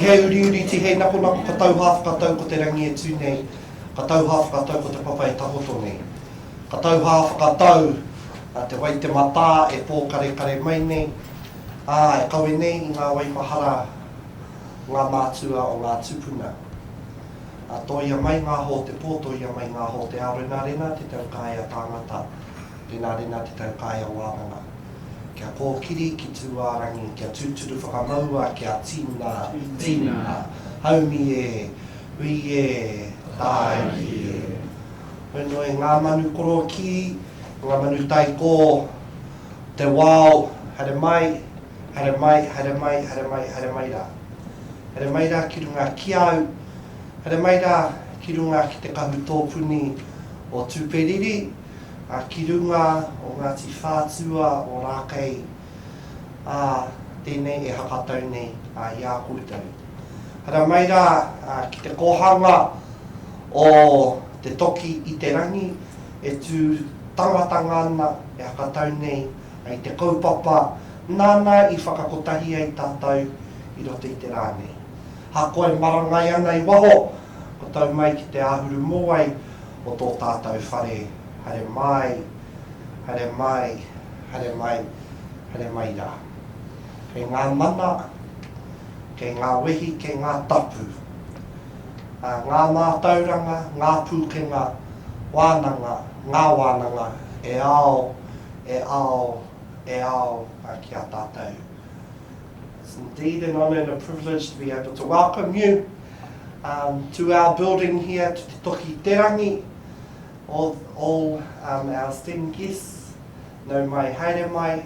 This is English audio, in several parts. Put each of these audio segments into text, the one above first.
he uri ti he nako katau hawhakatau ko te rangi e tū nei, katau hawhakatau ko te papa e tahoto nei. Katau hawhakatau te wai te mata e pō kare mai nei, e kawe nei i ngā waimahara, ngā mātua o ngā tupuna. Toia mai ngā ho te pō, toia mai ngā ho te ao rena te tau kāia tāngata, rena te tau kāia wānanga. Kia kōkiri ki tuārangi, kia tūturu whakamaua, kia tīna, haumi e, ui e, tāi e. Whenoi ngā manu koro ki, ngā manu taiko, te wao, hare mai rā. Hare mai rā ki runga ki au, hare mai rā ki runga ki te kahu tōpuni o tūperiri, ki runga o Ngāti Whātua o Rākei, tēnei e hakatau nei i a koutou. Hare mai rā ki te kohanga o te toki i te rangi, e tū tangatanga ana e hakatau nei ai te kaupapa, nāna i whakakotahi ai tātou i roto i te rānei. Ha koe marangai ana i waho, ko tau mai ki te ahuru moai o tō tātou whare, hare mai rā. Kei ngā mana, kei ngā wehi, kei ngā tapu, ngā mātauranga, ngā pūkenga, wānanga, ngā wānanga, e ao ki a tātou. It's indeed an honour and a privilege to be able to welcome you to our building here, to Te Toki Te Rangi, all our esteemed guests. Nau mai haere mai,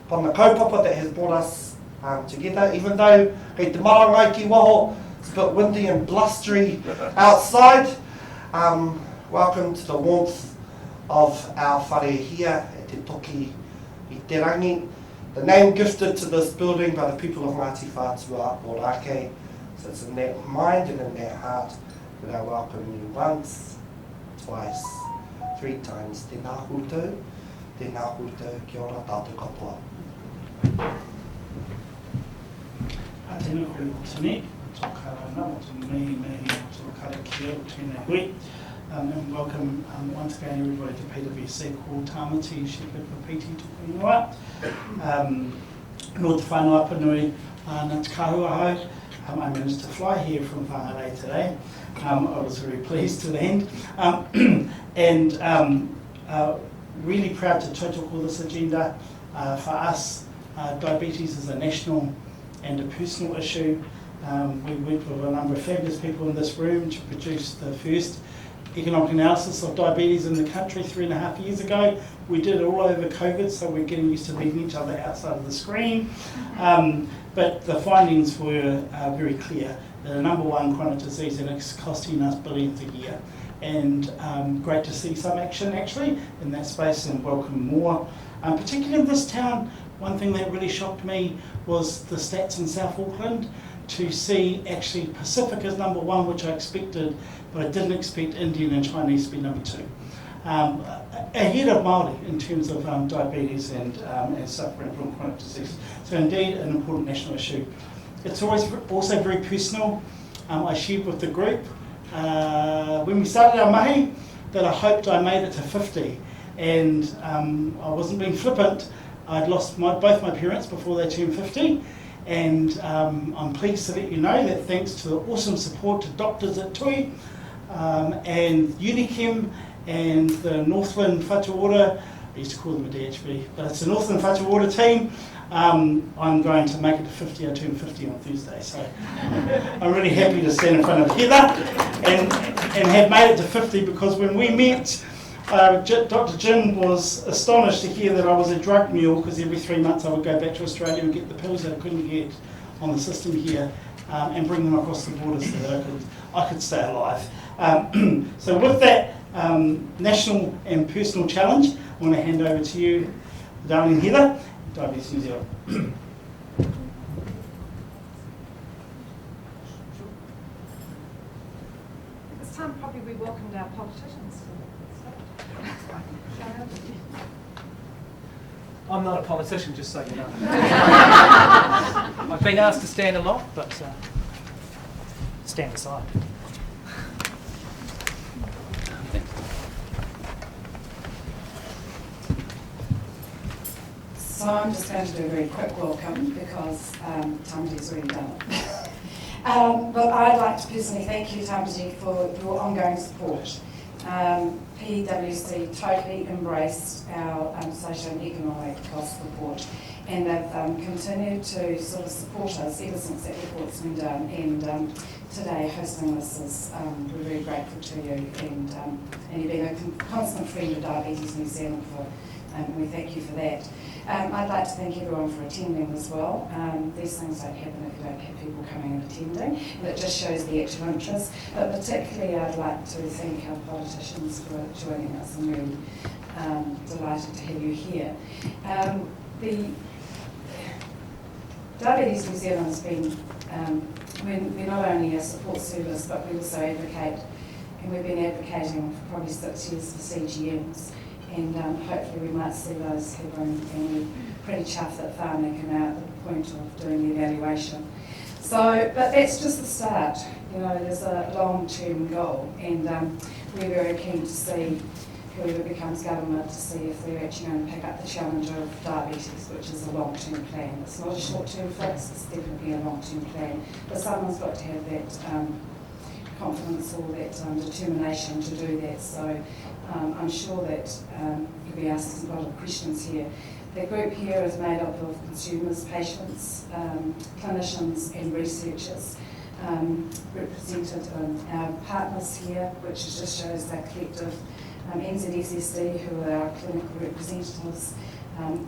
Pona kaupapa that has brought us together, even though kei te marangai ki waho, it's a bit windy and blustery outside. Welcome to the warmth of our whare here at Te Toki I Te Rangi. The name gifted to this building by the people of Ngāti Whātua o Rākei. So it's in that mind and in that heart that I welcome you once, twice, 3 times. Tēnā koutou, kia ora tātou katoa. Tēnā koutou tēne, tō karana, tō mei, tō karakia, tēnā hui. And welcome once again everybody to PwC ko Tāmati, Shepherd for Piti Tukunua. Nō te whānau apanui nā te kahua hau. I managed to fly here from Whangarei today. I was very pleased to land. And really proud to tautoko this agenda. For us, diabetes is a national and a personal issue. We worked with a number of fabulous people in this room to produce the first economic analysis of diabetes in the country 3.5 years ago. We did it all over COVID, so we're getting used to meeting each other outside of the screen. But the findings were very clear. The #1 chronic disease, and it's costing us billions a year. And great to see some action actually in that space, and welcome more. Particularly in this town, one thing that really shocked me was the stats in South Auckland. To see actually Pacific as #1, which I expected, but I didn't expect Indian and Chinese to be #2. Ahead of Māori in terms of diabetes and suffering from chronic disease. So indeed an important national issue. It's always also very personal. I shared with the group when we started our mahi that I hoped I made it to 50, and I wasn't being flippant. I'd lost both my parents before they turned 50. And I'm pleased to let you know that thanks to the awesome support to doctors at Tui and Unichem and the Northland Whatuora, I used to call them a DHB, but it's the Northland Whatuora team, I'm going to make it to 50. I turn 50 on Thursday, so I'm really happy to stand in front of Heather and have made it to 50, because when we met, Dr Jim was astonished to hear that I was a drug mule, because every 3 months I would go back to Australia and get the pills that I couldn't get on the system here and bring them across the border so that I could stay alive. So with that national and personal challenge, I want to hand over to you, darling Heather, Diabetes New Zealand. This time probably we welcomed our politicians. I'm not a politician, just so you know. I've been asked to stand a lot, but stand aside. So I'm just going to do a very quick welcome because Tamaji's already done it. But I'd like to personally thank you, Tamaji, for your ongoing support. PwC totally embraced our social and economic cost report, and they've continued to sort of support us ever since that report's been done, and today hosting this is, we're very grateful to you, and you've been a constant friend of Diabetes New Zealand and we thank you for that. I'd like to thank everyone for attending as well. These things don't happen if you don't have people coming and attending, and it just shows the actual interest. But particularly I'd like to thank our politicians for joining us. I'm really delighted to have you here. The Diabetes New Zealand has been, we're not only a support service, but we also advocate, and we've been advocating for probably 6 years for CGMs. And hopefully we might see those happen, and we're pretty chuffed that Whānau came out at the point of doing the evaluation. So, but that's just the start. You know, there's a long-term goal, and we're very keen to see whoever becomes government to see if they're actually going to pick up the challenge of diabetes, which is a long-term plan. It's not a short-term fix, it's definitely a long-term plan. But someone's got to have that confidence or that determination to do that. So I'm sure that you'll be asking a lot of questions here. The group here is made up of consumers, patients, clinicians and researchers, represented our partners here, which just shows their collective NZSSD, who are our clinical representatives,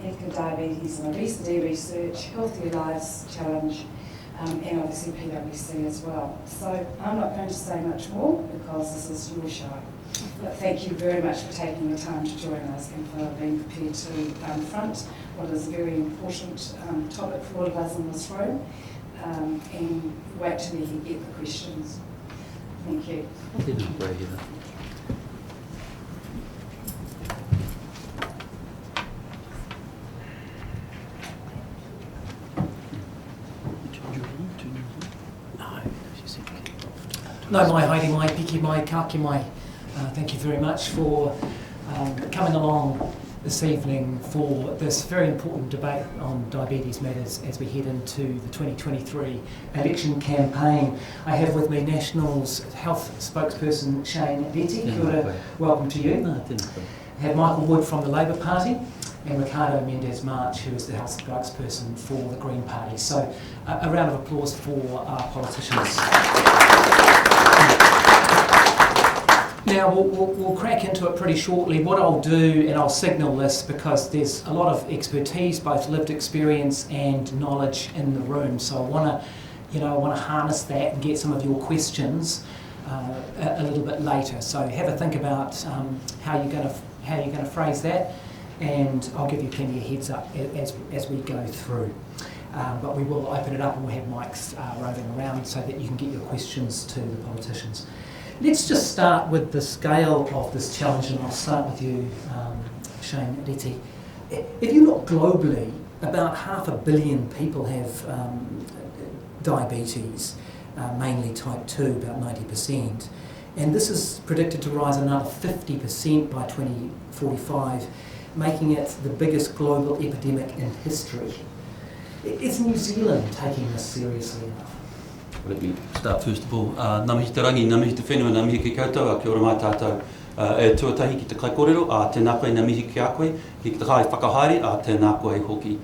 Ethical Diabetes and Obesity Research, Healthier Lives Challenge, and obviously PwC as well. So I'm not going to say much more because this is your show. But thank you very much for taking the time to join us and for being prepared to front what is a very important topic for all of us in this room. And wait till you get the questions. Thank you. No mai haere mai, piki mai, kake mai. Thank you very much for coming along this evening for this very important debate on diabetes matters as we head into the 2023 election campaign. I have with me National's health spokesperson Shane Reti. Kia ora, welcome to you. I have Michael Wood from the Labour Party and Ricardo Menéndez March, who is the health spokesperson for the Green Party. So a round of applause for our politicians. Now, we'll crack into it pretty shortly. What I'll do, and I'll signal this because there's a lot of expertise, both lived experience and knowledge in the room. So I want to harness that and get some of your questions a little bit later. So have a think about how you're going to phrase that, and I'll give you plenty of heads up as we go through. But we will open it up and we'll have mics roving around so that you can get your questions to the politicians. Let's just start with the scale of this challenge, and I'll start with you, Shane Reti. If you look globally, about 500 million people have diabetes, mainly type 2, about 90%. And this is predicted to rise another 50% by 2045, making it the biggest global epidemic in history. Is New Zealand taking this seriously enough? Let me start first of all. Nā mihi te rangi, nā mihi te whenua, nā mihi ki koutou, a kia ora mai tātou. E tuatahi ki te kaikorero, a tēnā koe nā mihi ki a koe, ki te kai whakahaere, a tēnā koe hoki.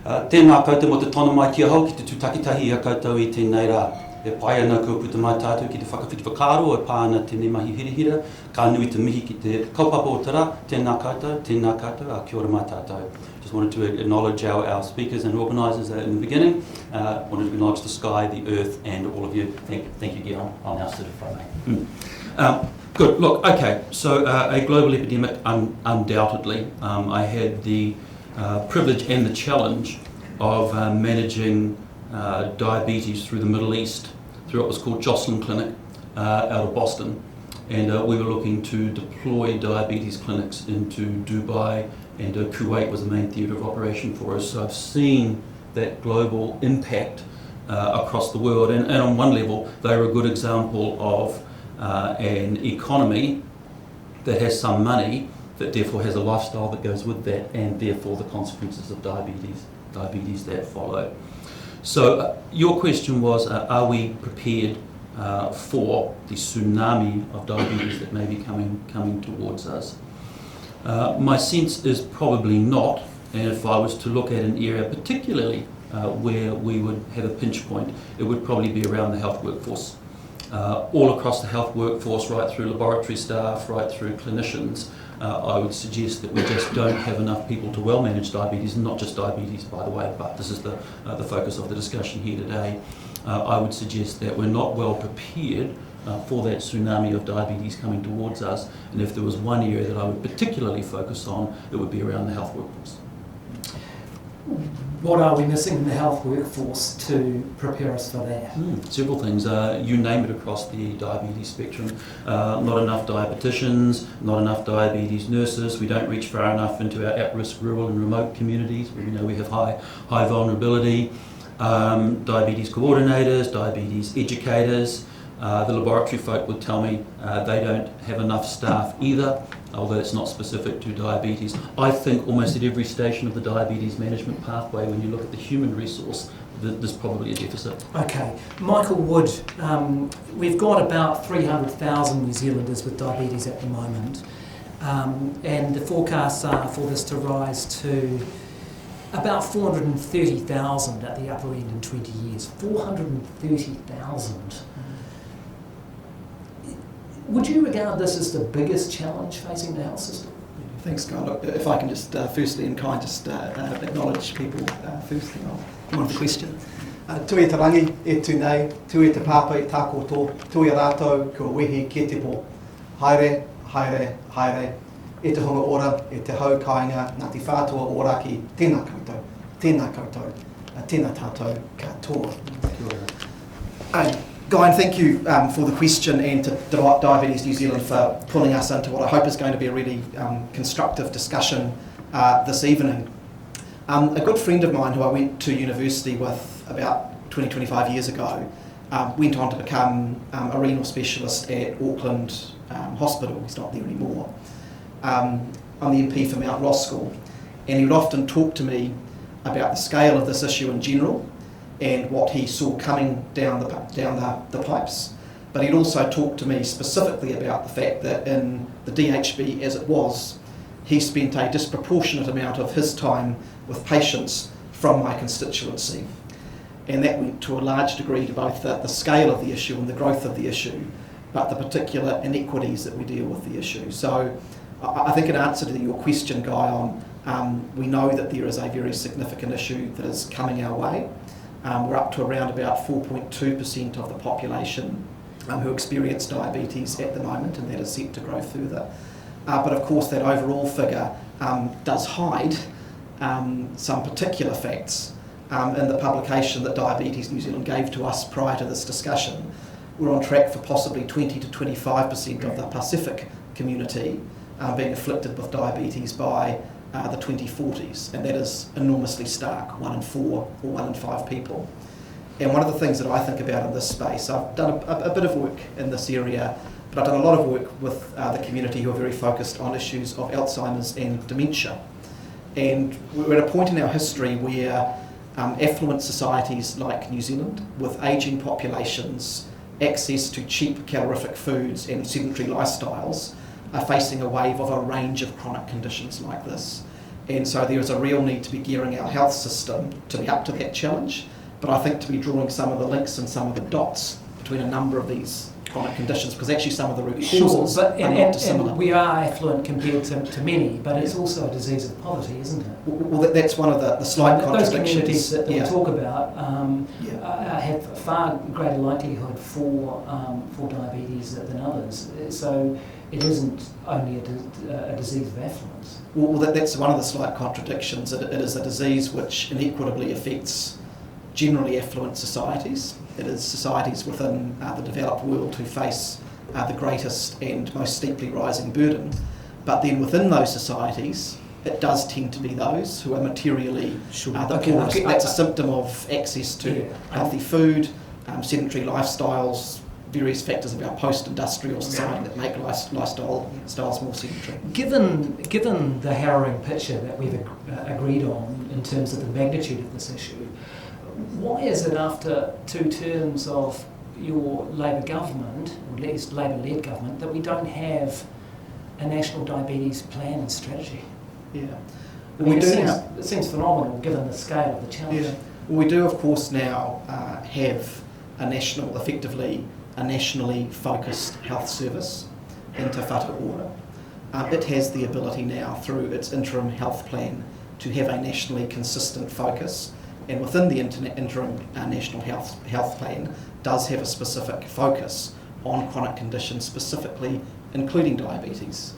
Tēnā koutou mo te tonu mai kia hau, ki te tūtakitahi a koutou I tēnei rā. E pai ana kua puta mai tātou ki te whakawhiti whakaro, e pā ana tēnei mahi hirihira, ka nui te mihi ki te kaupapa o te rā, tēnā koutou, a kia ora mai tātou. Just wanted to acknowledge our speakers and organisers in the beginning. Wanted to acknowledge the sky, the earth, and all of you. Thank you, Guyon. I'll now sit in front of me. Good. Look, okay. So a global epidemic, undoubtedly. I had the privilege and the challenge of managing diabetes through the Middle East, through what was called Jocelyn Clinic out of Boston. And we were looking to deploy diabetes clinics into Dubai and Kuwait was the main theatre of operation for us. So I've seen that global impact across the world, and on one level they're a good example of an economy that has some money, that therefore has a lifestyle that goes with that, and therefore the consequences of diabetes that follow. So your question was, are we prepared for the tsunami of diabetes that may be coming towards us? My sense is probably not, and if I was to look at an area particularly where we would have a pinch point, it would probably be around the health workforce. All across the health workforce, right through laboratory staff, right through clinicians, I would suggest that we just don't have enough people to well manage diabetes, and not just diabetes, by the way, but this is the focus of the discussion here today. I would suggest that we're not well prepared for that tsunami of diabetes coming towards us, and if there was one area that I would particularly focus on, it would be around the health workforce. What are we missing in the health workforce to prepare us for that? Several things. You name it across the diabetes spectrum. Not enough dietitians, not enough diabetes nurses. We don't reach far enough into our at-risk rural and remote communities where we know we have high vulnerability. Diabetes coordinators, diabetes educators. The laboratory folk would tell me they don't have enough staff either, although it's not specific to diabetes. I think almost at every station of the diabetes management pathway, when you look at the human resource, there's probably a deficit. Okay. Michael Wood, we've got about 300,000 New Zealanders with diabetes at the moment, and the forecasts are for this to rise to about 430,000 at the upper end in 20 years. 430,000. Would you regard this as the biggest challenge facing the health system? Thanks, Guy. Look, if I can just firstly in kind just acknowledge people firstly on the question. Tui te rangi e tu nei, tui te pāpa i tākoto, tui a rātou kua wehi ke te pō. Haere, haere, haere, e te honga ora, e te hau kāinga, ngā te whātua ōraki, tēnā koutou, tēnā tātou katoa. Guy, and thank you for the question, and to Diabetes New Zealand for pulling us into what I hope is going to be a really constructive discussion this evening. A good friend of mine who I went to university with about 20-25 years ago went on to become a renal specialist at Auckland Hospital. He's not there anymore. I'm the MP for Mount Roskill, and he would often talk to me about the scale of this issue in general and what he saw coming down the pipes. But he'd also talk to me specifically about the fact that in the DHB as it was, he spent a disproportionate amount of his time with patients from my constituency. And that went to a large degree to both the scale of the issue and the growth of the issue, but the particular inequities that we deal with the issue. So I think in answer to your question, Guy, on we know that there is a very significant issue that is coming our way. We're up to around about 4.2% of the population who experience diabetes at the moment, and that is set to grow further. But of course that overall figure does hide some particular facts. In the publication that Diabetes New Zealand gave to us prior to this discussion, we're on track for possibly 20 to 25% of the Pacific community being afflicted with diabetes by the 2040s, and that is enormously stark, 1 in 4 or 1 in 5 people. And one of the things that I think about in this space, I've done a bit of work in this area, but I've done a lot of work with the community who are very focused on issues of Alzheimer's and dementia. And we're at a point in our history where affluent societies like New Zealand, with ageing populations, access to cheap calorific foods and sedentary lifestyles, are facing a wave of a range of chronic conditions like this. And so there is a real need to be gearing our health system to be up to that challenge, but I think to be drawing some of the links and some of the dots between a number of these chronic conditions, because actually some of the root causes are not dissimilar. And we are affluent compared to many, but it's also a disease of poverty, isn't it? Well, that's one of the slight contradictions. Those communities that we talk about have far greater likelihood for diabetes than others. So it isn't only a disease of affluence. Well, that's one of the slight contradictions. It is a disease which inequitably affects generally affluent societies. It is societies within the developed world who face the greatest and most steeply rising burden. But then within those societies, it does tend to be those who are materially the Okay, poorest. okay. That's a symptom of access to healthy food, sedentary lifestyles, various factors of our post-industrial society that make lifestyles more sedentary. Given the harrowing picture that we've agreed on in terms of the magnitude of this issue, why is it after 2 terms of your Labor government, or at least Labor-led government, that we don't have a national diabetes plan and strategy? Yeah. I mean, it seems phenomenal given the scale of the challenge. Yeah. Well, we do, of course, now have effectively a nationally focused health service in Te Whatu Ora. It has the ability now, through its interim health plan, to have a nationally consistent focus, and within the interim national health plan does have a specific focus on chronic conditions, specifically including diabetes.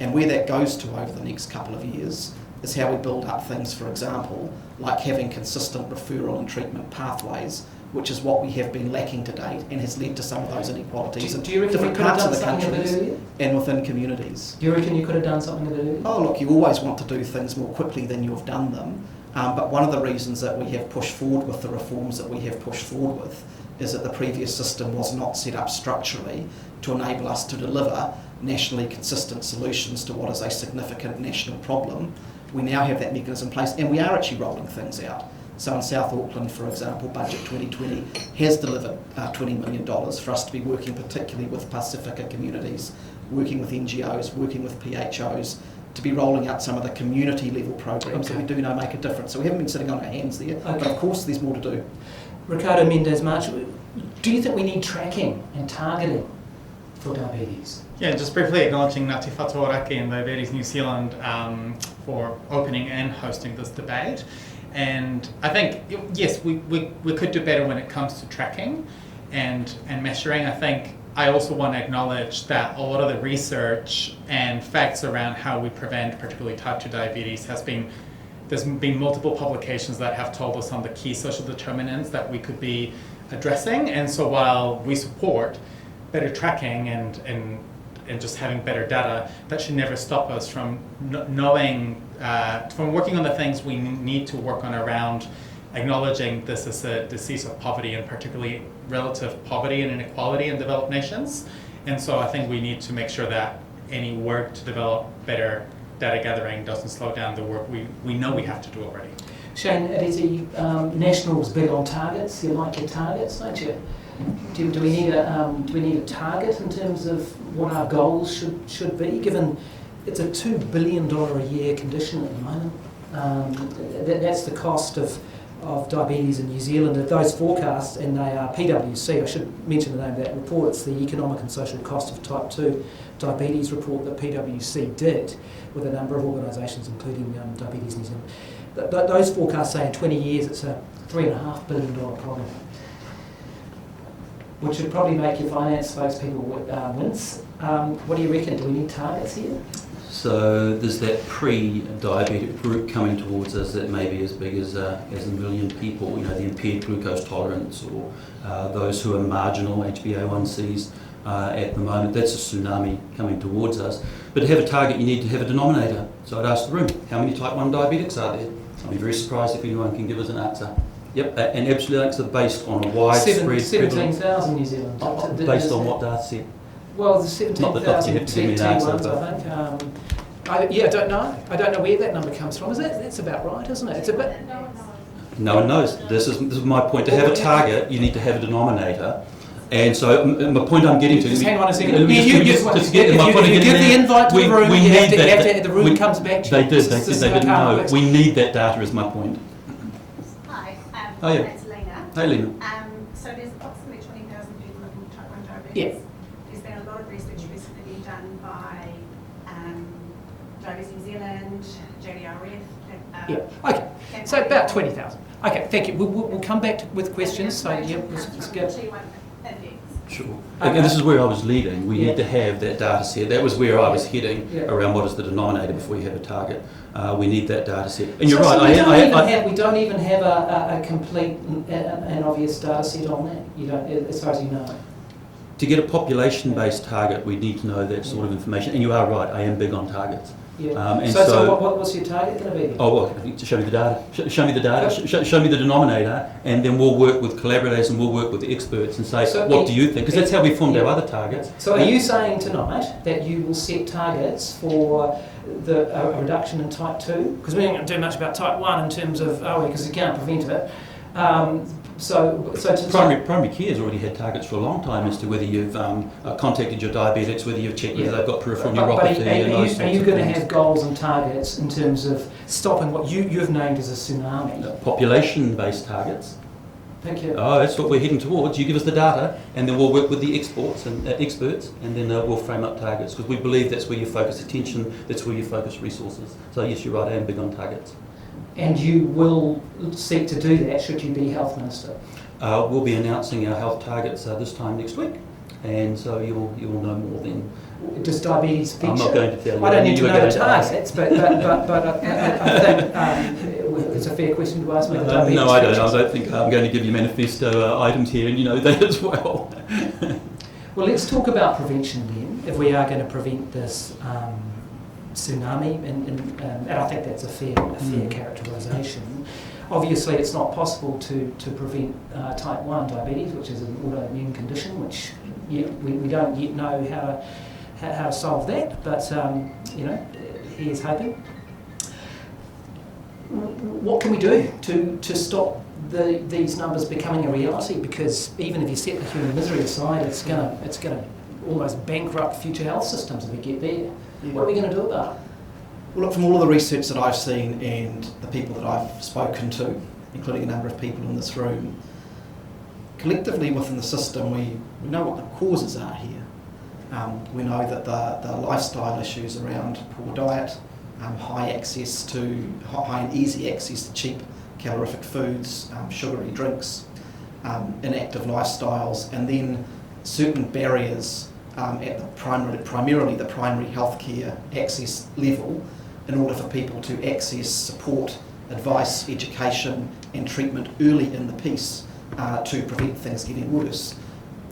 And where that goes to over the next couple of years is how we build up things, for example, like having consistent referral and treatment pathways, which is what we have been lacking to date and has led to some of those inequalities in different parts of the country and within communities. Do you reckon you could have done something a bit earlier? Oh, look, you always want to do things more quickly than you've done them, but one of the reasons that we have pushed forward with the reforms that we have pushed forward with is that the previous system was not set up structurally to enable us to deliver nationally consistent solutions to what is a significant national problem. We now have that mechanism in place, and we are actually rolling things out. So in South Auckland, for example, Budget 2020 has delivered $20 million for us to be working particularly with Pacifica communities, working with NGOs, working with PHOs, to be rolling out some of the community level programs that we do know make a difference. So we haven't been sitting on our hands there, but of course there's more to do. Ricardo Menéndez March, do you think we need tracking and targeting for diabetes? Yeah, just briefly acknowledging Ngāti Whatuaraki and Diabetes New Zealand for opening and hosting this debate. And I think, yes, we could do better when it comes to tracking and measuring. I think I also want to acknowledge that a lot of the research and facts around how we prevent particularly type 2 diabetes there's been multiple publications that have told us on the key social determinants that we could be addressing. And so while we support better tracking and just having better data, that should never stop us from knowing, from working on the things we need to work on around acknowledging this as a disease of poverty, and particularly relative poverty and inequality in developed nations. And so I think we need to make sure that any work to develop better data gathering doesn't slow down the work we know we have to do already. Shane Reti, National's big on targets. You like your targets, don't you? Do we need a target in terms of what our goals should be, given it's a $2 billion a year condition at the moment? That's the cost of diabetes in New Zealand. Those forecasts, and they are PwC, I should mention the name of that report, it's the Economic and Social Cost of Type 2 Diabetes report that PwC did with a number of organisations, including Diabetes New Zealand. But those forecasts say in 20 years it's a $3.5 billion problem, which would probably make your finance spokespeople wince. What do you reckon? Do we need targets here? So there's that pre-diabetic group coming towards us that may be as big as a million people, the impaired glucose tolerance, or those who are marginal HbA1cs at the moment. That's a tsunami coming towards us. But to have a target, you need to have a denominator. So I'd ask the room, how many type 1 diabetics are there? I'd be very surprised if anyone can give us an answer. Yep, and absolutely, it's based on a widespread... 17,000 New Zealand. Based on what data set? Well, the 17,000 T1s, I think. I don't know. I don't know where that number comes from. That's about right, isn't it? It's a bit... No one knows. This is my point. To have a target, you need to have a denominator. And so my point I'm getting to... Just hang on a second. If you give the invite to the room, you have to the room comes back to you. They didn't know. We need that data is my point. Hi, Oh, yeah. it's Lena. Hey, Lena. So there's approximately 20,000 people living with type 1 diabetes. Yeah. There's been a lot of research recently being done by Diabetes New Zealand, JDRF. Yeah. Okay. So about 20,000. Okay. Thank you. We'll come back with questions. So yeah, let's go. Sure. Okay. And this is where I was leading. We need to have that data set. That was where I was heading around what is the denominator before you have a target. We need that data set. And you're right. We don't even have a complete and obvious data set on that. You don't, as far as you know. To get a population-based target, we need to know that sort of information. And you are right. I am big on targets. Yeah. And so what's your target going to be? Oh, well, I think to show me the data. Show me the data. Show me the denominator, and then we'll work with collaborators and we'll work with the experts and say, what do you think? Because that's how we formed our other targets. So are you saying tonight that you will set targets for a reduction in type 2? Because we ain't going to do much about type 1 in terms of, because you can't prevent it. Primary care has already had targets for a long time as to whether you've contacted your diabetics, whether you've checked whether they've got peripheral neuropathy. Are you going to have goals and targets in terms of stopping what you've named as a tsunami? Population-based targets. Thank you. Oh, that's what we're heading towards. You give us the data, and then we'll work with the experts, and then we'll frame up targets, because we believe that's where you focus attention, that's where you focus resources. So yes, you're right, I am big on targets. And you will seek to do that should you be Health Minister? We'll be announcing our health targets this time next week, and so you'll know more then. Does diabetes feature? I'm not going to tell you. I don't need to know the targets, but I think it's a fair question to ask me. No, I don't. I don't think I'm going to give you manifesto items here, and you know that as well. Well, let's talk about prevention then, if we are going to prevent this tsunami, and I think that's a fair characterisation. Obviously, it's not possible to prevent type 1 diabetes, which is an autoimmune condition, which we don't yet know how to solve that, but here's hoping. What can we do to stop these numbers becoming a reality? Because even if you set the human misery aside, it's going to almost bankrupt future health systems if we get there. Yeah. What are we going to do about it? Well, look, from all of the research that I've seen and the people that I've spoken to, including a number of people in this room, collectively within the system, we know what the causes are here. We know that the lifestyle issues around poor diet, high and easy access to cheap calorific foods, sugary drinks, inactive lifestyles, and then certain barriers at the primarily the primary healthcare access level in order for people to access support, advice, education and treatment early in the piece to prevent things getting worse.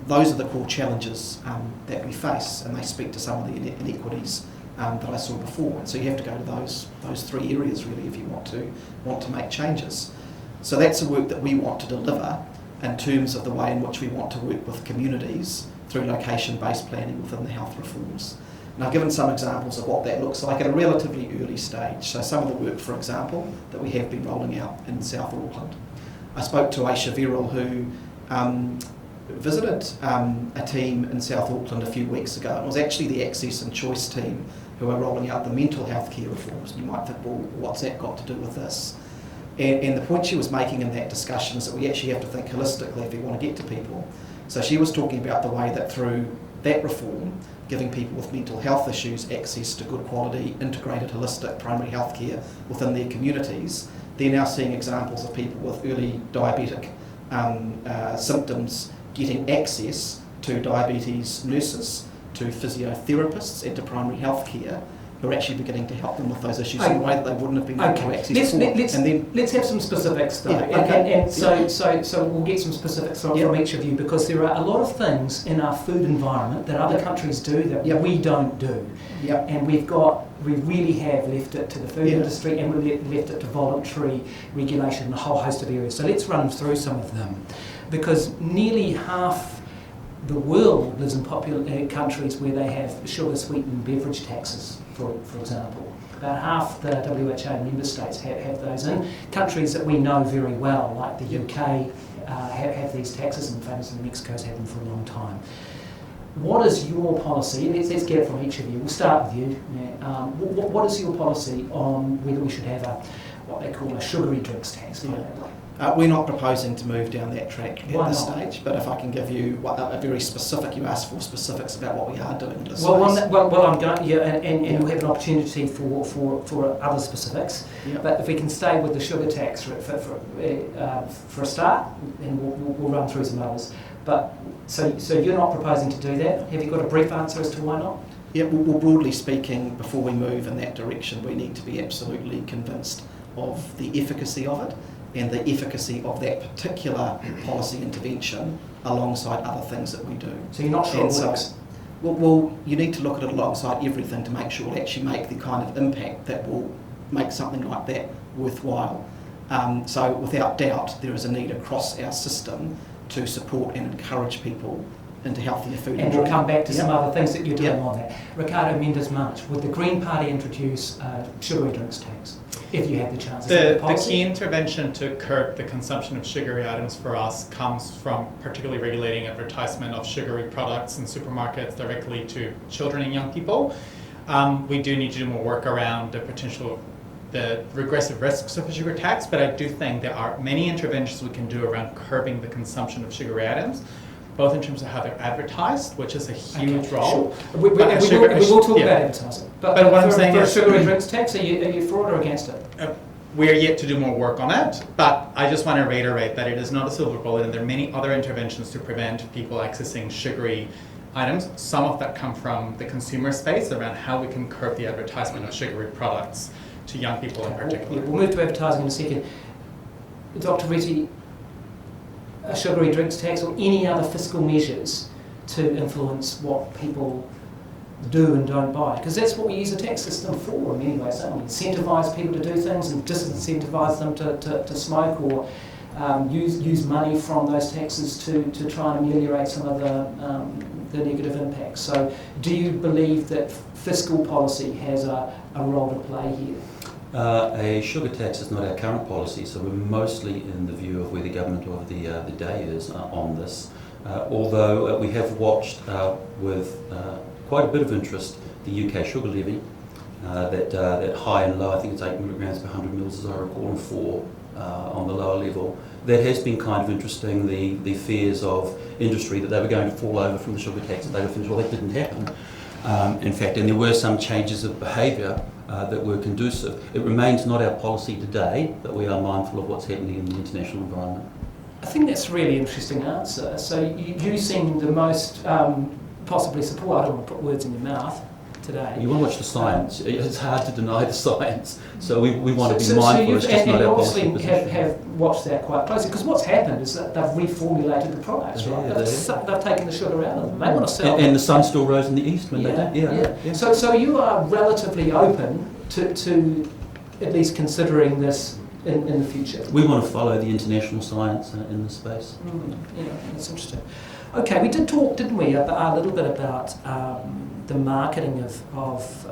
Those are the core challenges that we face, and they speak to some of the inequities that I saw before. And so you have to go to those three areas really if you want to make changes. So that's the work that we want to deliver in terms of the way in which we want to work with communities through location-based planning within the health reforms. And I've given some examples of what that looks like at a relatively early stage. So some of the work, for example, that we have been rolling out in South Auckland. I spoke to Aisha Verrill, who visited a team in South Auckland a few weeks ago. It was actually the Access and Choice team who are rolling out the mental health care reforms. You might think, well, what's that got to do with this? And the point she was making in that discussion is that we actually have to think holistically if we want to get to people. So she was talking about the way that through that reform, giving people with mental health issues access to good quality, integrated, holistic primary health care within their communities, they're now seeing examples of people with early diabetic symptoms getting access to diabetes nurses, to physiotherapists and to primary health care who are actually beginning to help them with those issues in a way that they wouldn't have been able to access before. Let's have some specifics though, so we'll get some specifics from each of you, because there are a lot of things in our food environment that other countries do that we don't do. And we really have left it to the food industry, and we left it to voluntary regulation in a whole host of areas. So let's run through some of them, because nearly half the world lives in countries where they have sugar-sweetened beverage taxes, for example. About half the WHO member states have those in. Countries that we know very well, like the UK, have these taxes, and famously Mexico's had them for a long time. What is your policy? Let's get it from each of you. We'll start with you. What is your policy on whether we should have what they call a sugary drinks tax? We're not proposing to move down that track at this stage, but if I can give you a very specific, you asked for specifics about what we are doing in this space. I'm going, and you'll have an opportunity for other specifics. But if we can stay with the sugar tax for a start, then we'll run through some others. But so you're not proposing to do that? Have you got a brief answer as to why not? Yeah, well, broadly speaking, before we move in that direction, we need to be absolutely convinced of the efficacy of it, and the efficacy of that particular policy intervention alongside other things that we do. So you're not sure it works? Well, you need to look at it alongside everything to make sure it actually make the kind of impact that will make something like that worthwhile. So without doubt, there is a need across our system to support and encourage people into healthier food. And we'll come back to some other things that you're doing on that. Ricardo Menéndez March, would the Green Party introduce sugary drinks tax, if you had the chance? The key intervention to curb the consumption of sugary items for us comes from particularly regulating advertisement of sugary products in supermarkets directly to children and young people. We do need to do more work around the regressive risks of a sugar tax, but I do think there are many interventions we can do around curbing the consumption of sugary items, both in terms of how they're advertised, which is a huge role. Sure. We will talk about advertising. But what I'm saying for is, a sugary drinks tax, are you for or against it? We are yet to do more work on it, but I just want to reiterate that it is not a silver bullet, and there are many other interventions to prevent people accessing sugary items. Some of that come from the consumer space around how we can curb the advertisement of sugary products to young people in particular. We'll move to advertising in a second. Dr Reti, a sugary drinks tax or any other fiscal measures to influence what people do and don't buy? Because that's what we use the tax system for in many ways, don't we? Incentivise people to do things and disincentivise them to smoke, or use money from those taxes to try and ameliorate some of the negative impacts. So do you believe that fiscal policy has a role to play here? A sugar tax is not our current policy, so we're mostly in the view of where the government of the day is on this. Although we have watched with quite a bit of interest the UK sugar levy, that high and low, I think it's 8 milligrams per 100 mils as I recall, and 4 on the lower level. That has been kind of interesting, the fears of industry that they were going to fall over from the sugar tax, that they were finished. Well, that didn't happen. In fact, and there were some changes of behaviour that were conducive. It remains not our policy today, but we are mindful of what's happening in the international environment. I think that's a really interesting answer. So you seem the most possibly support, I don't want to put words in your mouth today. You want to watch the science. It's hard to deny the science. So we want to be mindful. It's just not our policy position. You obviously have watched that quite closely, because what's happened is that they've reformulated the products, right? Yeah, they've taken the sugar out of them. They want to sell and the sun still rose in the east when they did. Yeah. So you are relatively open to at least considering this in the future. We want to follow the international science in this space. Yeah, that's interesting. Okay, we did talk, didn't we, a little bit about the marketing of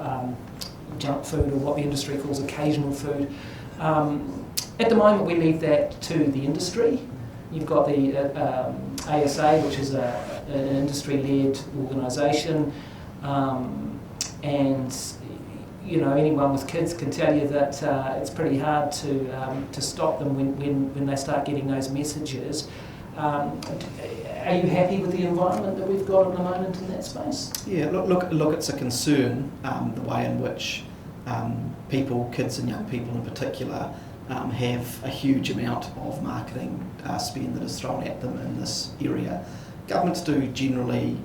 junk food, or what the industry calls occasional food. At the moment, we leave that to the industry. You've got the ASA, which is an industry-led organisation, and you know, anyone with kids can tell you that it's pretty hard to stop them when they start getting those messages. Are you happy with the environment that we've got at the moment in that space? Yeah, look, it's a concern, the way in which people, kids and young people in particular, have a huge amount of marketing spend that is thrown at them in this area. Governments do generally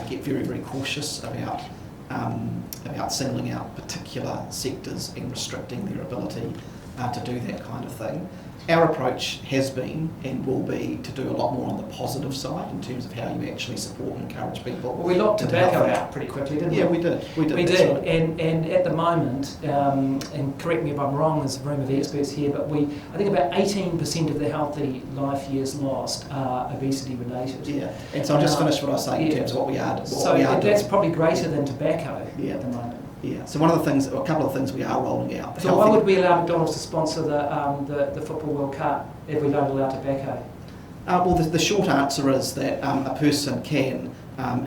get very, very cautious about singling out particular sectors and restricting their ability to do that kind of thing. Our approach has been and will be to do a lot more on the positive side in terms of how you actually support and encourage people. Well, we locked tobacco out pretty quickly, didn't we? Yeah, we did. We did. Right. And at the moment, and correct me if I'm wrong, there's a room of experts here, but I think about 18% of the healthy life years lost are obesity related. Yeah, and so I'll just finish what I was saying in terms of what we are doing. That's probably greater than tobacco at the moment. Yeah, so a couple of things we are rolling out. So why would we allow McDonald's to sponsor the Football World Cup if we don't allow tobacco? Well, the short answer is that a person can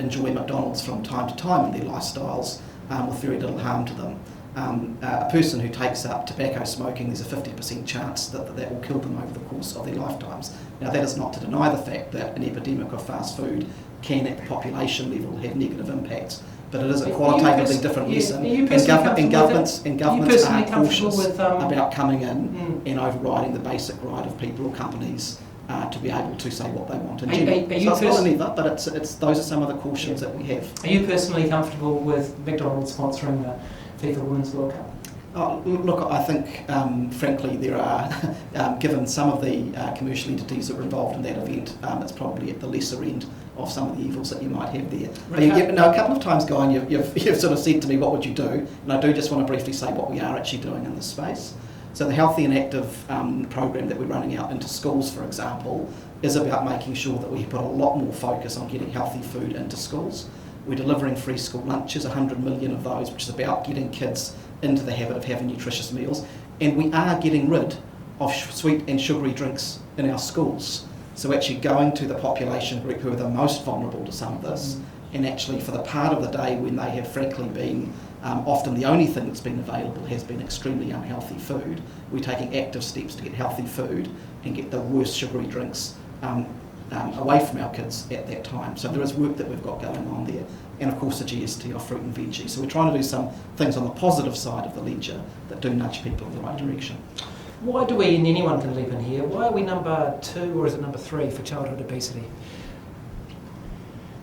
enjoy McDonald's from time to time in their lifestyles with very little harm to them. A person who takes up tobacco smoking, there's a 50% chance that will kill them over the course of their lifetimes. Now, that is not to deny the fact that an epidemic of fast food can, at the population level, have negative impacts. But it is a qualitatively different lesson, and governments are cautious about coming in and overriding the basic right of people or companies to be able to say what they want in general. So it's not a never, but it's those are some of the cautions that we have. Are you personally comfortable with McDonald's sponsoring the FIFA Women's World Cup? Look, I think, frankly, there are, given some of the commercial entities that were involved in that event, it's probably at the lesser end of some of the evils that you might have there. But a couple of times, Guyon, you've sort of said to me, what would you do? And I do just want to briefly say what we are actually doing in this space. So the Healthy and Active program that we're running out into schools, for example, is about making sure that we put a lot more focus on getting healthy food into schools. We're delivering free school lunches, 100 million of those, which is about getting kids into the habit of having nutritious meals. And we are getting rid of sweet and sugary drinks in our schools. So actually going to the population group who are the most vulnerable to some of this, and actually for the part of the day when they have frankly been, often the only thing that's been available has been extremely unhealthy food, we're taking active steps to get healthy food and get the worst sugary drinks away from our kids at that time. So there is work that we've got going on there. And of course the GST of fruit and veggie. So we're trying to do some things on the positive side of the ledger that do nudge people in the right direction. Why do we, and anyone can leap in here, why are we number 2 or is it number 3 for childhood obesity?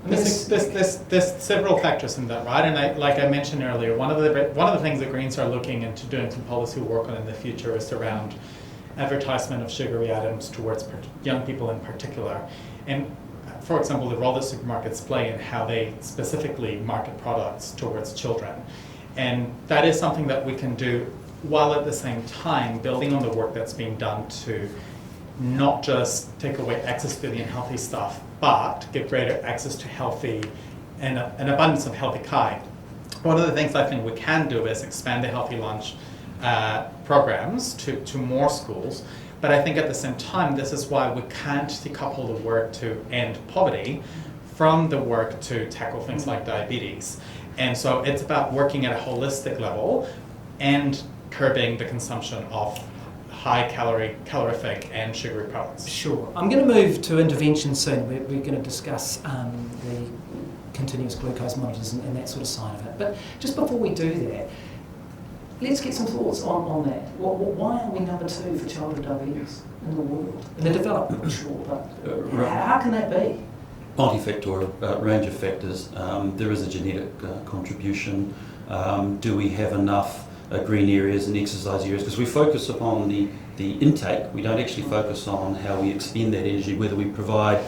There's several factors in that, right? And like I mentioned earlier, one of the things that Greens are looking into doing some policy work on in the future is around advertisement of sugary items towards young people in particular. And for example, the role that supermarkets play in how they specifically market products towards children. And that is something that we can do while at the same time building on the work that's being done to not just take away access to the unhealthy stuff, but give greater access to healthy and an abundance of healthy kind. One of the things I think we can do is expand the healthy lunch programs to more schools. But I think at the same time, this is why we can't decouple the work to end poverty from the work to tackle things like diabetes. And so it's about working at a holistic level and curbing the consumption of high calorific and sugary products. Sure. I'm going to move to intervention soon. We're going to discuss the continuous glucose monitors and that sort of side of it. But just before we do that, let's get some thoughts on that. Why are we number 2 for childhood diabetes in the world? In the developed world, sure, but how can that be? Multifactorial range of factors. There is a genetic contribution. Do we have enough green areas and exercise areas? Because we focus upon the intake, we don't actually focus on how we expend that energy, whether we provide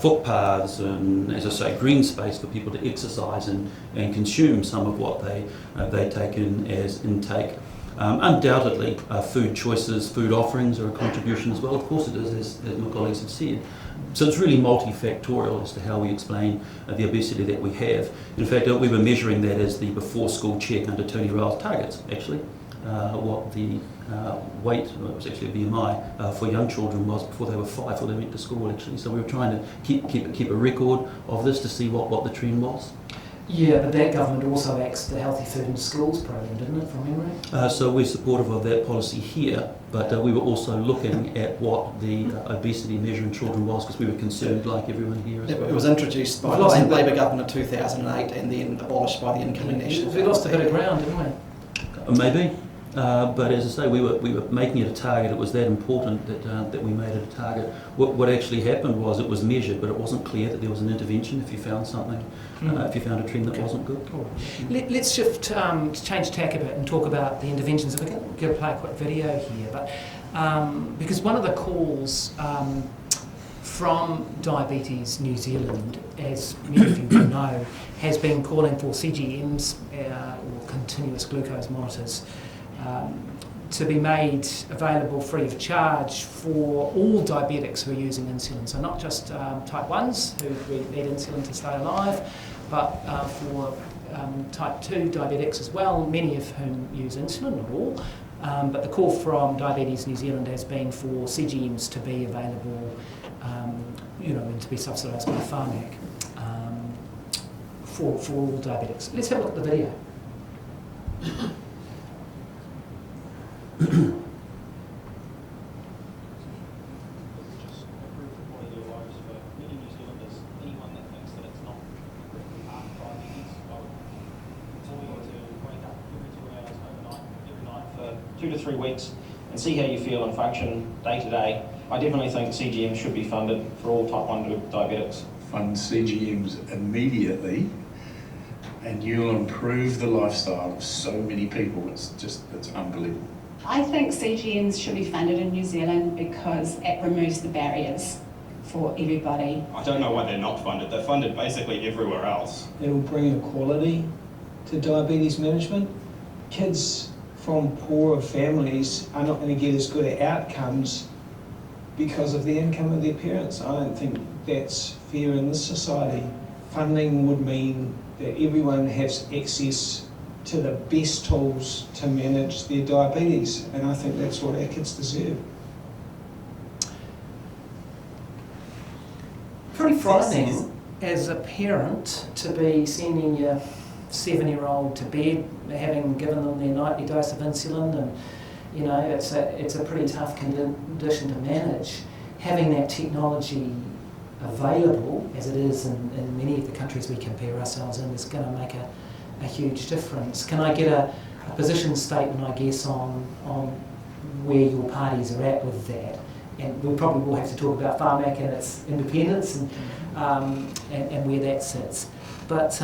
footpaths and, as I say, green space for people to exercise and consume some of what they take in as intake. Undoubtedly, food choices, food offerings are a contribution as well. Of course it is, as my colleagues have said. So it's really multifactorial as to how we explain the obesity that we have. In fact, we were measuring that as the before school check under Tony Rail's targets, actually, what the weight, it was actually a BMI, for young children was before they were 5, before they went to school, actually. So we were trying to keep a record of this to see what the trend was. Yeah, but that government also axed the Healthy Food in Schools program, didn't it, from memory? So we're supportive of that policy here, but we were also looking at what the obesity measure in children was, because we were concerned, like everyone here as well. It was introduced by the Labour government in 2008 and then abolished by the incoming National. We lost a bit of ground, didn't we? Maybe. But as I say, we were making it a target. It was that important that we made it a target. What actually happened was it was measured, but it wasn't clear that there was an intervention if you found something, if you found a trend that wasn't good. Let's shift, change tack a bit and talk about the interventions. We're going to play a quick video here, but because one of the calls from Diabetes New Zealand, as many of you will know, has been calling for CGMs, or continuous glucose monitors, to be made available free of charge for all diabetics who are using insulin. So not just type 1s who really need insulin to stay alive, but for type 2 diabetics as well, many of whom use insulin, not all. But the call from Diabetes New Zealand has been for CGMs to be available, and to be subsidised by Pharmac for all diabetics. Let's have a look at the video. For 2 to 3 weeks and see how you feel and function day to day. I definitely think CGM should be funded for all type 1 diabetics. Fund CGMs immediately and you'll improve the lifestyle of so many people. It's unbelievable. I think CGMs should be funded in New Zealand because it removes the barriers for everybody. I don't know why they're not funded. They're funded basically everywhere else. It'll bring equality to diabetes management. Kids from poorer families are not going to get as good at outcomes because of the income of their parents. I don't think that's fair in this society. Funding would mean that everyone has access to the best tools to manage their diabetes, and I think that's what our kids deserve. Pretty frightening as a parent to be sending your 7-year-old to bed, having given them their nightly dose of insulin, and you know it's a pretty tough condition to manage. Having that technology available, as it is in many of the countries we compare ourselves in, is going to make a huge difference. Can I get a position statement, I guess, on where your parties are at with that? And we probably will have to talk about Pharmac and its independence and where that sits. But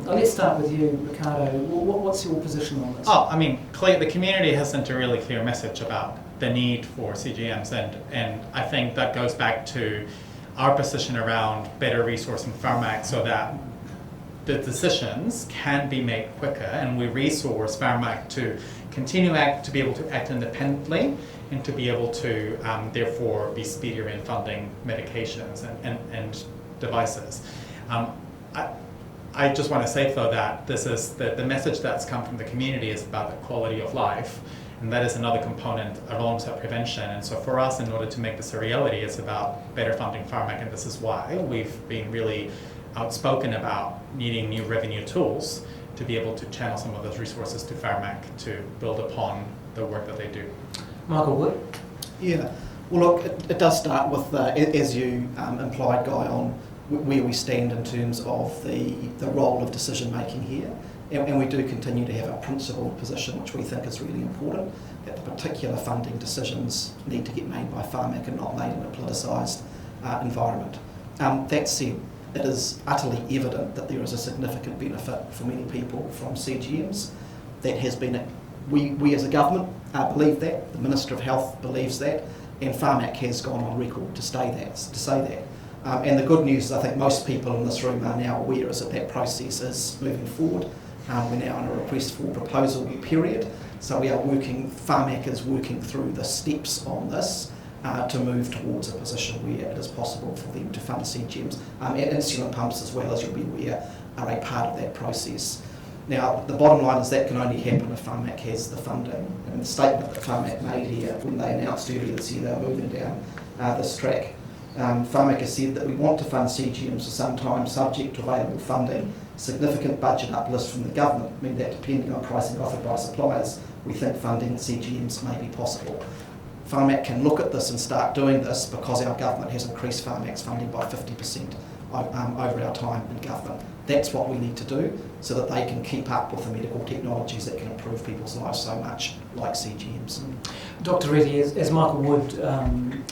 let's start with you, Ricardo. What's your position on this? Oh, I mean, the community has sent a really clear message about the need for CGMs, and I think that goes back to our position around better resourcing Pharmac so that the decisions can be made quicker, and we resource Pharmac to continue to be able to act independently and to be able to therefore be speedier in funding medications and devices. I just want to say though that this is the message that's come from the community is about the quality of life, and that is another component of onset prevention. And so for us, in order to make this a reality, it's about better funding Pharmac, and this is why we've been really outspoken about needing new revenue tools to be able to channel some of those resources to Pharmac to build upon the work that they do. Michael Wood? Yeah, well look, it does start with, as you implied, Guyon, where we stand in terms of the role of decision making here. And we do continue to have a principled position, which we think is really important, that the particular funding decisions need to get made by Pharmac and not made in a politicised environment. That said, it is utterly evident that there is a significant benefit for many people from CGMs. That has been, we as a government believe that, the Minister of Health believes that, and Pharmac has gone on record to say that. And the good news is I think most people in this room are now aware is that process is moving forward. We're now in a request for proposal period, so we are Pharmac is working through the steps on this to move towards a position where it is possible for them to fund CGMs. And insulin pumps, as well, as you'll be aware, are a part of that process. Now, the bottom line is that can only happen if Pharmac has the funding. And the statement that Pharmac made here when they announced earlier this year they were moving down this track, Pharmac has said that we want to fund CGMs for some time, subject to available funding. Significant budget uplifts from the government mean that depending on pricing offered by suppliers, we think funding CGMs may be possible. Pharmac can look at this and start doing this because our government has increased Pharmac's funding by 50% over our time in government. That's what we need to do so that they can keep up with the medical technologies that can improve people's lives so much, like CGMs. Dr Reti, as Michael Wood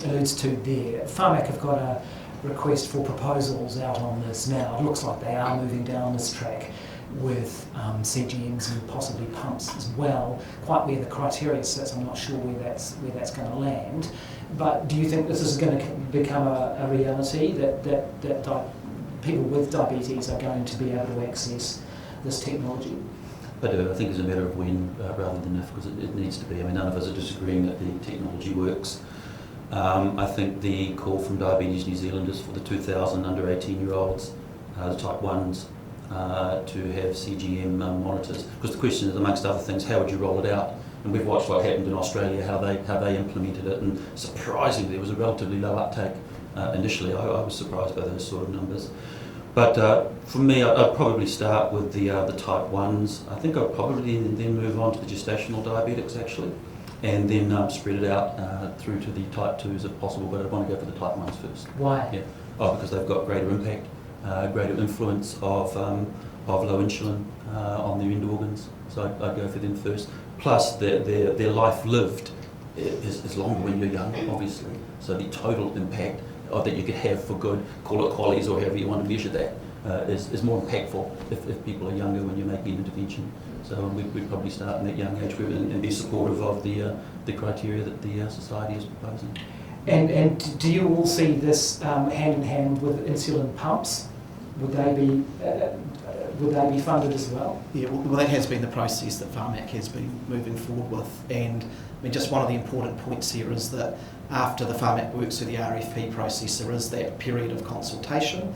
alludes to there, Pharmac have got a request for proposals out on this now. It looks like they are moving down this track with CGMs and possibly pumps as well. Quite where the criteria sits, I'm not sure where that's going to land. But do you think this is going to become a reality that people with diabetes are going to be able to access this technology? I do. I think it's a matter of when rather than if, because it needs to be. I mean, none of us are disagreeing that the technology works. I think the call from Diabetes New Zealand is for the 2,000 under 18-year-olds, the type 1s, to have CGM monitors. Because the question is, amongst other things, how would you roll it out? And we've watched what happened in Australia, how they implemented it, and surprisingly, there was a relatively low uptake initially. I was surprised by those sort of numbers. But for me, I'd probably start with the type 1s. I think I'd probably then move on to the gestational diabetics, actually, and then spread it out through to the type 2s if possible, but I'd want to go for the type 1s first. Why? Yeah. Oh, because they've got greater impact, greater influence of low insulin on their end organs, so I'd go for them first. Plus, their life lived is longer when you're young, obviously, so the total impact that you could have for good, call it qualities or however you want to measure that, is more impactful if people are younger when you're making an intervention. So we'd probably start in that young age group and be supportive of the criteria that the society is proposing. And do you all see this hand in hand with insulin pumps? Would they be funded as well? Yeah, well, that has been the process that Pharmac has been moving forward with. And I mean, just one of the important points here is that after the Pharmac works through the RFP process, there is that period of consultation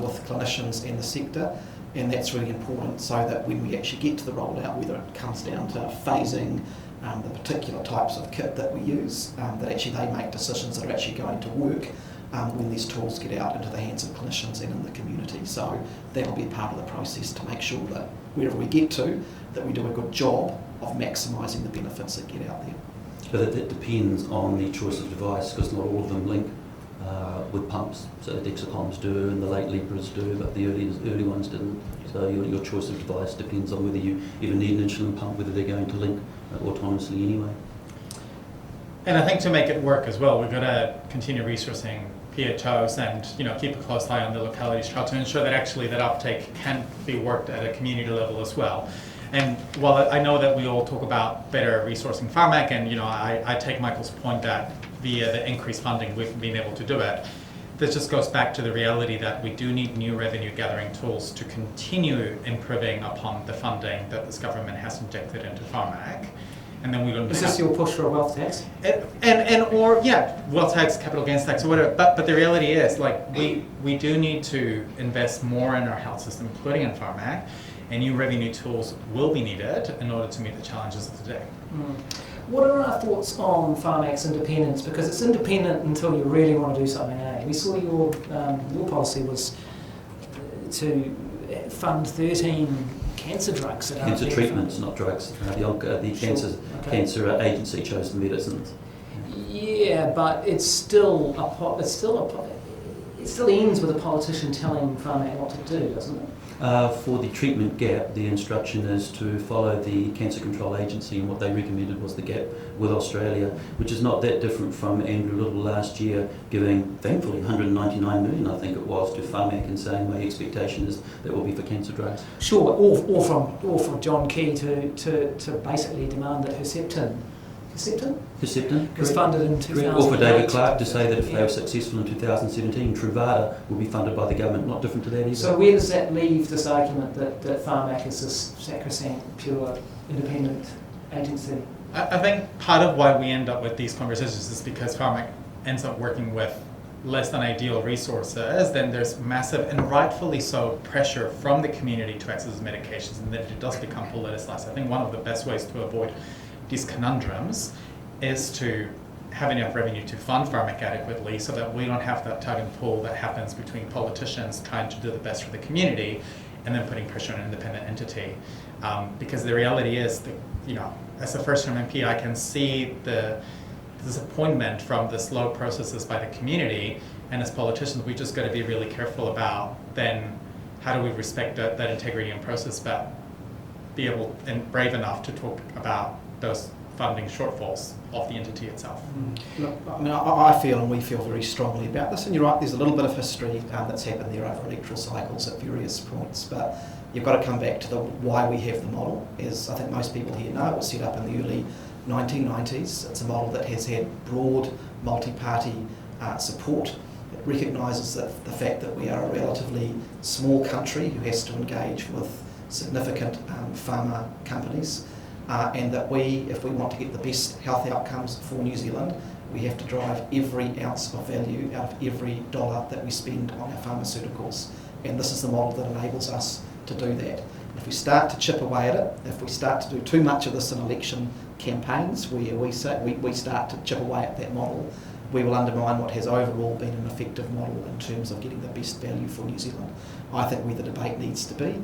with clinicians and the sector. And that's really important so that when we actually get to the rollout, whether it comes down to phasing, the particular types of kit that we use, that actually they make decisions that are actually going to work when these tools get out into the hands of clinicians and in the community. So that'll be part of the process to make sure that wherever we get to, that we do a good job of maximising the benefits that get out there. But that depends on the choice of device, because not all of them link with pumps. So the Dexacoms do and the late Libras do, but the early ones didn't. So your choice of device depends on whether you even need an insulin pump, whether they're going to link autonomously anyway. And I think to make it work as well, we've got to continue resourcing PHOs and keep a close eye on the localities trial to ensure that actually that uptake can be worked at a community level as well. And while I know that we all talk about better resourcing Pharmac, and I take Michael's point that via the increased funding we've been able to do it, this just goes back to the reality that we do need new revenue gathering tools to continue improving upon the funding that this government has injected into Pharmac. And then we don't. Is this your push for a wealth tax? Wealth tax, capital gains tax, or whatever. But the reality is, we do need to invest more in our health system, including in Pharmac, and new revenue tools will be needed in order to meet the challenges of today. What are our thoughts on Pharmac's independence? Because it's independent until you really want to do something. We saw your policy was to fund 13 cancer drugs. Cancer treatments, not drugs. The cancer agency chose the medicines. Yeah, but it still ends with a politician telling Pharmac what to do, doesn't it? For the treatment gap, the instruction is to follow the Cancer Control Agency, and what they recommended was the gap with Australia, which is not that different from Andrew Little last year giving, thankfully, 199 million, I think it was, to Pharmac and saying my expectation is that will be for cancer drugs. Sure, or from John Key to basically demand that Herceptin was funded in 2008. Or for David Clark to say that if they were successful in 2017, Truvada will be funded by the government, not different to that either. So where does that leave this argument that Pharmac is this sacrosanct, pure, independent agency? I think part of why we end up with these conversations is because Pharmac ends up working with less than ideal resources. Then there's massive, and rightfully so, pressure from the community to access medications, and then it does become politicised. I think one of the best ways to avoid these conundrums is to have enough revenue to fund Pharmac adequately so that we don't have that tug and pull that happens between politicians trying to do the best for the community and then putting pressure on an independent entity. Because the reality is that, as a first-term MP, I can see the disappointment from the slow processes by the community, and as politicians, we just got to be really careful about then how do we respect that integrity and process, but be able and brave enough to talk about those funding shortfalls of the entity itself. Look, I feel, and we feel very strongly about this, and you're right, there's a little bit of history that's happened there over electoral cycles at various points, but you've got to come back to why we have the model. As I think most people here know, it was set up in the early 1990s. It's a model that has had broad multi-party support. It recognises that the fact that we are a relatively small country who has to engage with significant pharma companies, and that if we want to get the best health outcomes for New Zealand, we have to drive every ounce of value out of every dollar that we spend on our pharmaceuticals. And this is the model that enables us to do that. If we start to chip away at it, if we start to do too much of this in election campaigns where we start to chip away at that model, we will undermine what has overall been an effective model in terms of getting the best value for New Zealand. I think where the debate needs to be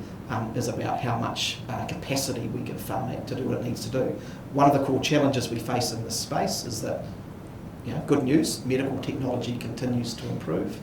is about how much capacity we give Pharmac to do what it needs to do. One of the core challenges we face in this space is that, good news, medical technology continues to improve,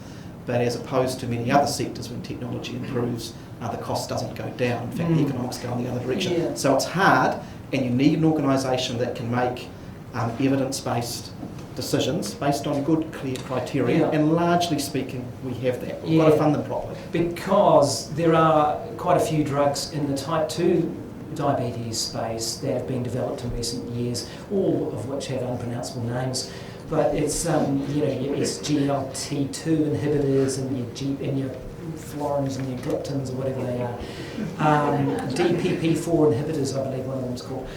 but as opposed to many other sectors, when technology improves, the cost doesn't go down. In fact, the economics go in the other direction. Yeah. So it's hard, and you need an organisation that can make evidence-based decisions based on good, clear criteria, and largely speaking, we have that. We've got to fund them properly. Because there are quite a few drugs in the type 2 diabetes space that have been developed in recent years, all of which have unpronounceable names. but it's it's GLT2 inhibitors and your florins and your gliptins or whatever they are. DPP4 inhibitors, I believe one of them's called.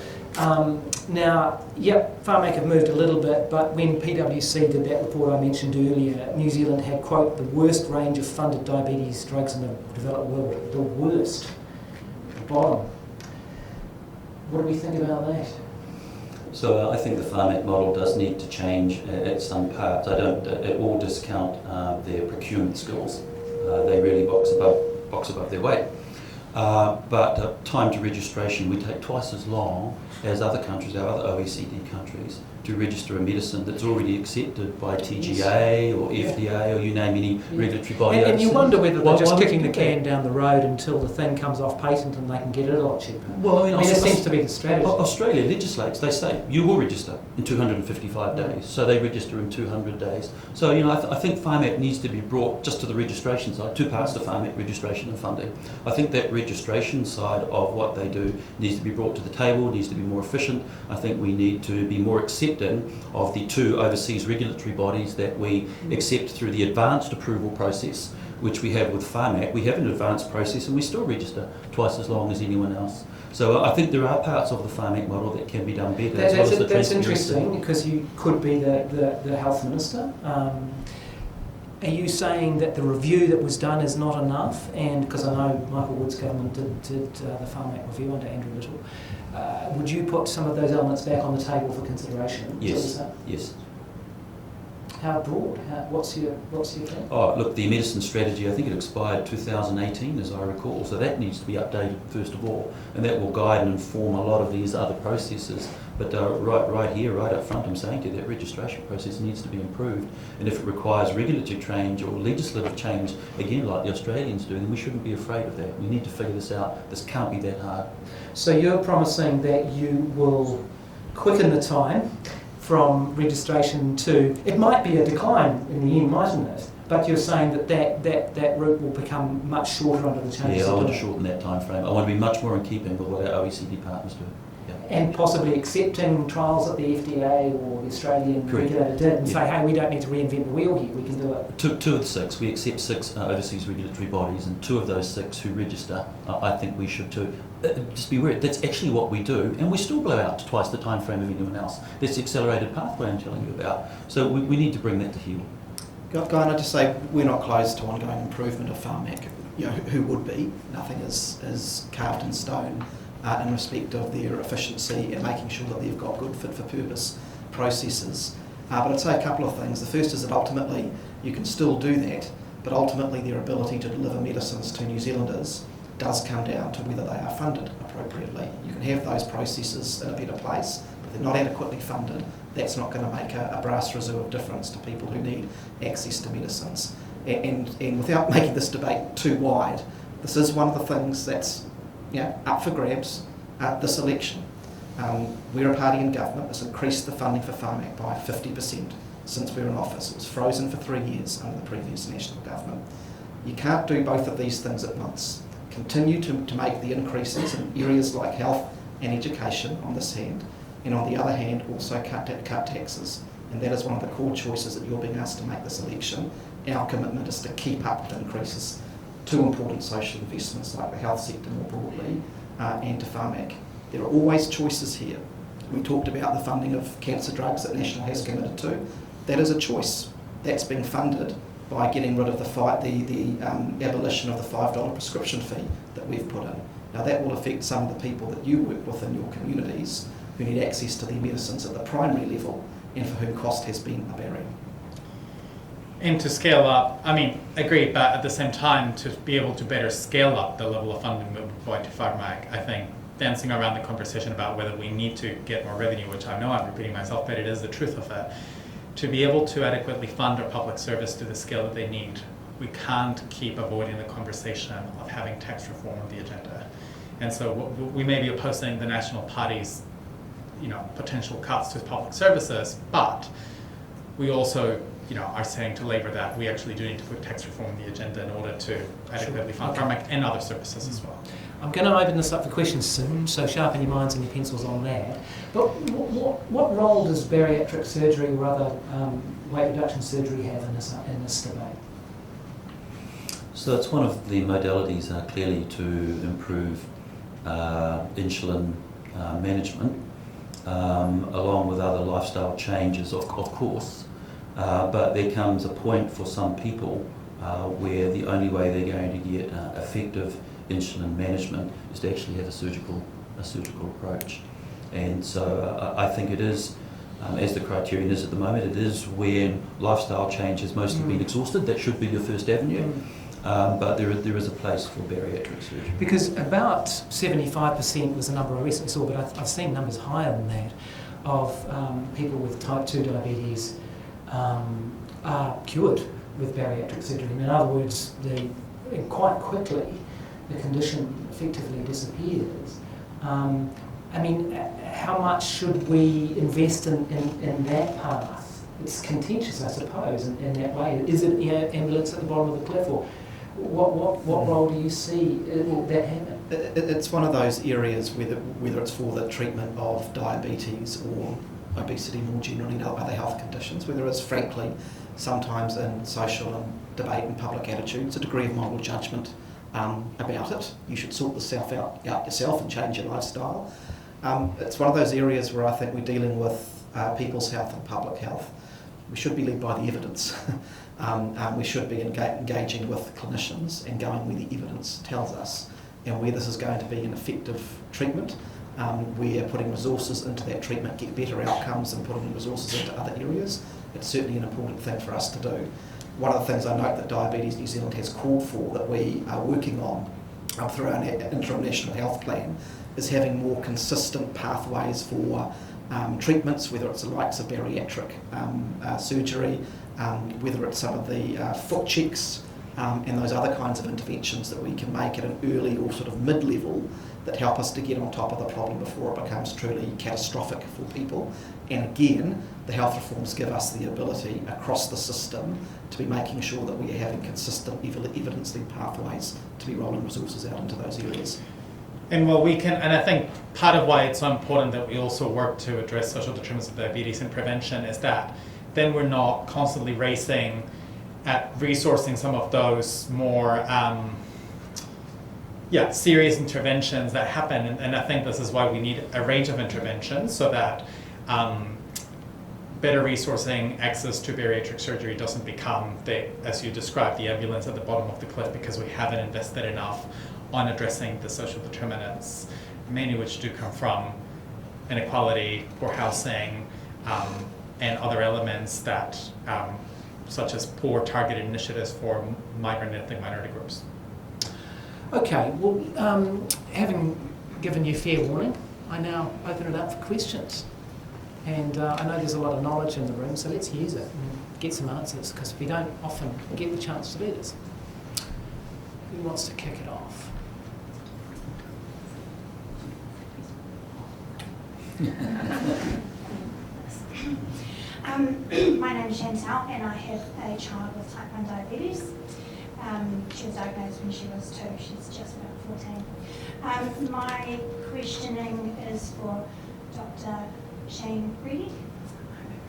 Now, Pharmac have moved a little bit, but when PwC did that report I mentioned earlier, New Zealand had, quote, the worst range of funded diabetes drugs in the developed world. The worst. The bottom. What do we think about that? So I think the Pharmac model does need to change at some parts. I don't at all discount their procurement skills. They really box above their weight. But time to registration, we take twice as long as other countries, our other OECD countries, to register a medicine that's already accepted by TGA or FDA or you name any regulatory body. And you wonder whether they're just kicking the can down the road until the thing comes off patent and they can get it a lot cheaper. Well, I mean that seems to be the strategy. Australia legislates, they say, you will register in 255 days. So they register in 200 days. So, I think Pharmac needs to be brought just to the registration side, two parts to Pharmac, registration and funding. I think that registration side of what they do needs to be brought to the table, needs to be more efficient. I think we need to be more accepting of the two overseas regulatory bodies that we accept through the advanced approval process, which we have with Pharmac. We have an advanced process and we still register twice as long as anyone else. So I think there are parts of the Pharmac model that can be done better. That's interesting, because you could be the health minister. Are you saying that the review that was done is not enough? And because I know Michael Wood's government did the Pharmac review under Andrew Little, would you put some of those elements back on the table for consideration? Yes. Yes. How broad? What's your thing? Oh, look, the medicine strategy, I think it expired 2018, as I recall, so that needs to be updated first of all, and that will guide and inform a lot of these other processes. But right here, right up front, I'm saying to you that registration process needs to be improved, and if it requires regulatory change or legislative change, again, like the Australians do, then we shouldn't be afraid of that. We need to figure this out. This can't be that hard. So you're promising that you will quicken the time from registration to, it might be a decline in the end, mightn't it? But you're saying that route will become much shorter under the changes. Yeah, I want to shorten that time frame. I want to be much more in keeping with what our OECD partners do. Yeah. And possibly accepting trials that the FDA or the Australian regulator did and say, hey, we don't need to reinvent the wheel here, we can do it. Two of the six, we accept 6 overseas regulatory bodies, and 2 of those 6 who register, I think we should too. Just be aware, that's actually what we do, and we still blow out to twice the time frame of anyone else. That's the accelerated pathway I'm telling you about. So we need to bring that to heel. Guyon, I just say we're not closed to ongoing improvement of Pharmac. Who would be? Nothing is carved in stone in respect of their efficiency and making sure that they've got good fit-for-purpose processes. But I'd say a couple of things. The first is that ultimately you can still do that, but ultimately their ability to deliver medicines to New Zealanders does come down to whether they are funded appropriately. You can have those processes in a better place, but they're not adequately funded. That's not going to make a brass reserve of difference to people who need access to medicines. And without making this debate too wide, this is one of the things that's up for grabs at this election. We're a party in government that's increased the funding for Pharmac by 50% since we were in office. It was frozen for 3 years under the previous national government. You can't do both of these things at once. Continue to make the increases in areas like health and education on this hand, and on the other hand also cut taxes. And that is one of the core choices that you're being asked to make this election. Our commitment is to keep up with increases to important social investments like the health sector more broadly and to Pharmac. There are always choices here. We talked about the funding of cancer drugs that National has committed to. That is a choice. That's been funded by getting rid of the abolition of the $5 prescription fee that we've put in. Now that will affect some of the people that you work with in your communities who need access to their medicines at the primary level and for whom cost has been a barrier. And to scale up, agreed, but at the same time, to be able to better scale up the level of funding that we provide to Pharmac, I think dancing around the conversation about whether we need to get more revenue, which I know I'm repeating myself, but it is the truth of it, to be able to adequately fund our public service to the scale that they need, we can't keep avoiding the conversation of having tax reform on the agenda. And so we may be opposing the National Party's potential cuts to public services, but we also are saying to Labour that we actually do need to put tax reform on the agenda in order to adequately fund Pharmac and other services as well. I'm going to open this up for questions soon, so sharpen your minds and your pencils on that. But what role does bariatric surgery or other weight reduction surgery have in this debate? So it's one of the modalities clearly to improve insulin management, along with other lifestyle changes, of course. But there comes a point for some people where the only way they're going to get effective insulin management is to actually have a surgical approach. And so I think it is, as the criterion is at the moment, it is when lifestyle change has mostly been exhausted. That should be your first avenue. But there is a place for bariatric surgery. Because about 75% was the number I recently saw, but I've seen numbers higher than that, of people with type 2 diabetes are cured with bariatric surgery. In other words, quite quickly the condition effectively disappears. I mean, how much should we invest in that path? It's contentious, I suppose, in that way. Is it ambulance at the bottom of the cliff, or what role do you see that having? It's one of those areas whether it's for the treatment of diabetes or obesity more generally, other health conditions, whether it's frankly sometimes in social and debate and public attitudes, a degree of moral judgment about it. You should sort yourself out yourself and change your lifestyle. It's one of those areas where I think we're dealing with people's health and public health. We should be led by the evidence. We should be engaging with clinicians and going where the evidence tells us and where this is going to be an effective treatment. We're putting resources into that treatment, get better outcomes, and putting resources into other areas. It's certainly an important thing for us to do. One of the things I note that Diabetes New Zealand has called for, that we are working on through our interim national health plan, is having more consistent pathways for treatments, whether it's the likes of bariatric surgery, whether it's some of the foot checks, and those other kinds of interventions that we can make at an early or sort of mid-level that help us to get on top of the problem before it becomes truly catastrophic for people. And again, the health reforms give us the ability across the system to be making sure that we are having consistent evidence-led pathways to be rolling resources out into those areas. And well, and I think part of why it's so important that we also work to address social determinants of diabetes and prevention is that then we're not constantly racing at resourcing some of those more serious interventions that happen. And I think this is why we need a range of interventions, so that better resourcing access to bariatric surgery doesn't become, as you described, the ambulance at the bottom of the cliff, because we haven't invested enough on addressing the social determinants, many of which do come from inequality, poor housing, and other elements that, such as poor targeted initiatives for migrant and ethnic minority groups. Okay, well, having given you fair warning, I now open it up for questions. And I know there's a lot of knowledge in the room, so let's use it and get some answers, because we don't often get the chance to do this. Who wants to kick it off? My name is Chantal, and I have a child with type 1 diabetes. She was diagnosed when she was 2, she's just about 14. My questioning is for Dr Shane Reti,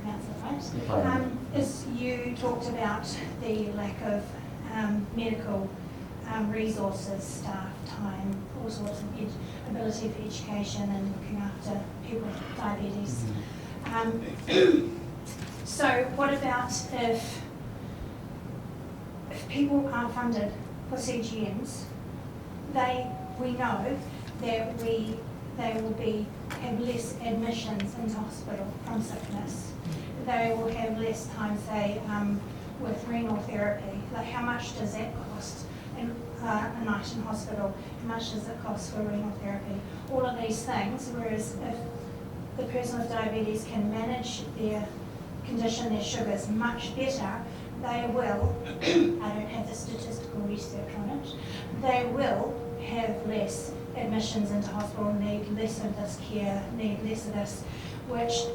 I hope I pronounced it right. As you talked about the lack of medical resources, staff, time, all sorts of ability for education and looking after people with diabetes. So what about if people are funded for CGMs, we know that they will have less admissions into hospital from sickness. They will have less time, say, with renal therapy. Like, how much does that cost in a night in hospital? How much does it cost for renal therapy? All of these things, whereas if the person with diabetes can manage their condition, their sugars much better, they will, I don't have the statistical research on it, they will have less admissions into hospital, need less of this care, need less of this, which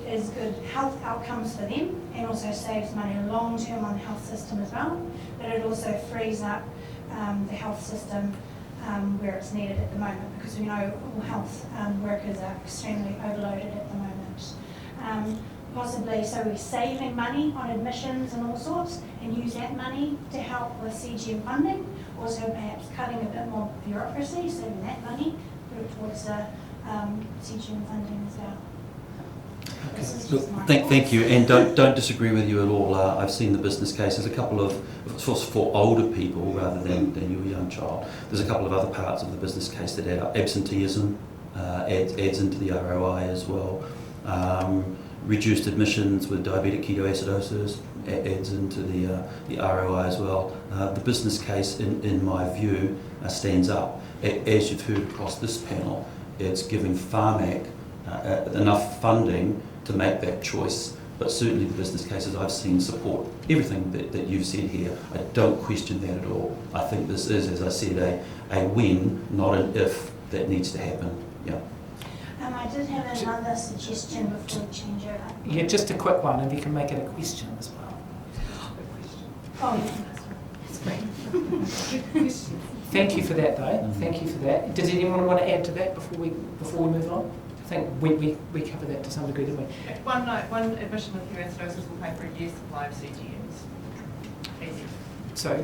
is good health outcomes for them and also saves money long term on the health system as well, but it also frees up the health system where it's needed at the moment, because we know all health workers are extremely overloaded at the moment. Possibly, so we're saving money on admissions and all sorts, and use that money to help with CGM funding. Also, perhaps cutting a bit more bureaucracy, saving that money, put it towards CGM funding as well. This is just my Thank you, and don't disagree with you at all. I've seen the business case. There's a couple of, for older people rather than your young child, there's a couple of other parts of the business case that add up. Absenteeism adds into the ROI as well. Reduced admissions with diabetic ketoacidosis adds into the ROI as well. The business case, in my view, stands up. As you've heard across this panel, it's giving Pharmac enough funding to make that choice. But certainly the business cases I've seen support everything that you've said here. I don't question that at all. I think this is, as I said, a win, not an if, that needs to happen. Yeah. I did have another suggestion before we change over. Yeah, just a quick one, if you can make it a question as well. Oh, yeah. That's great. Thank you for that, though. Thank you for that. Does anyone want to add to that before we move on? I think we covered that to some degree, didn't we? One admission with ketoacidosis will pay for a year's supply of CGMs. Easy. So,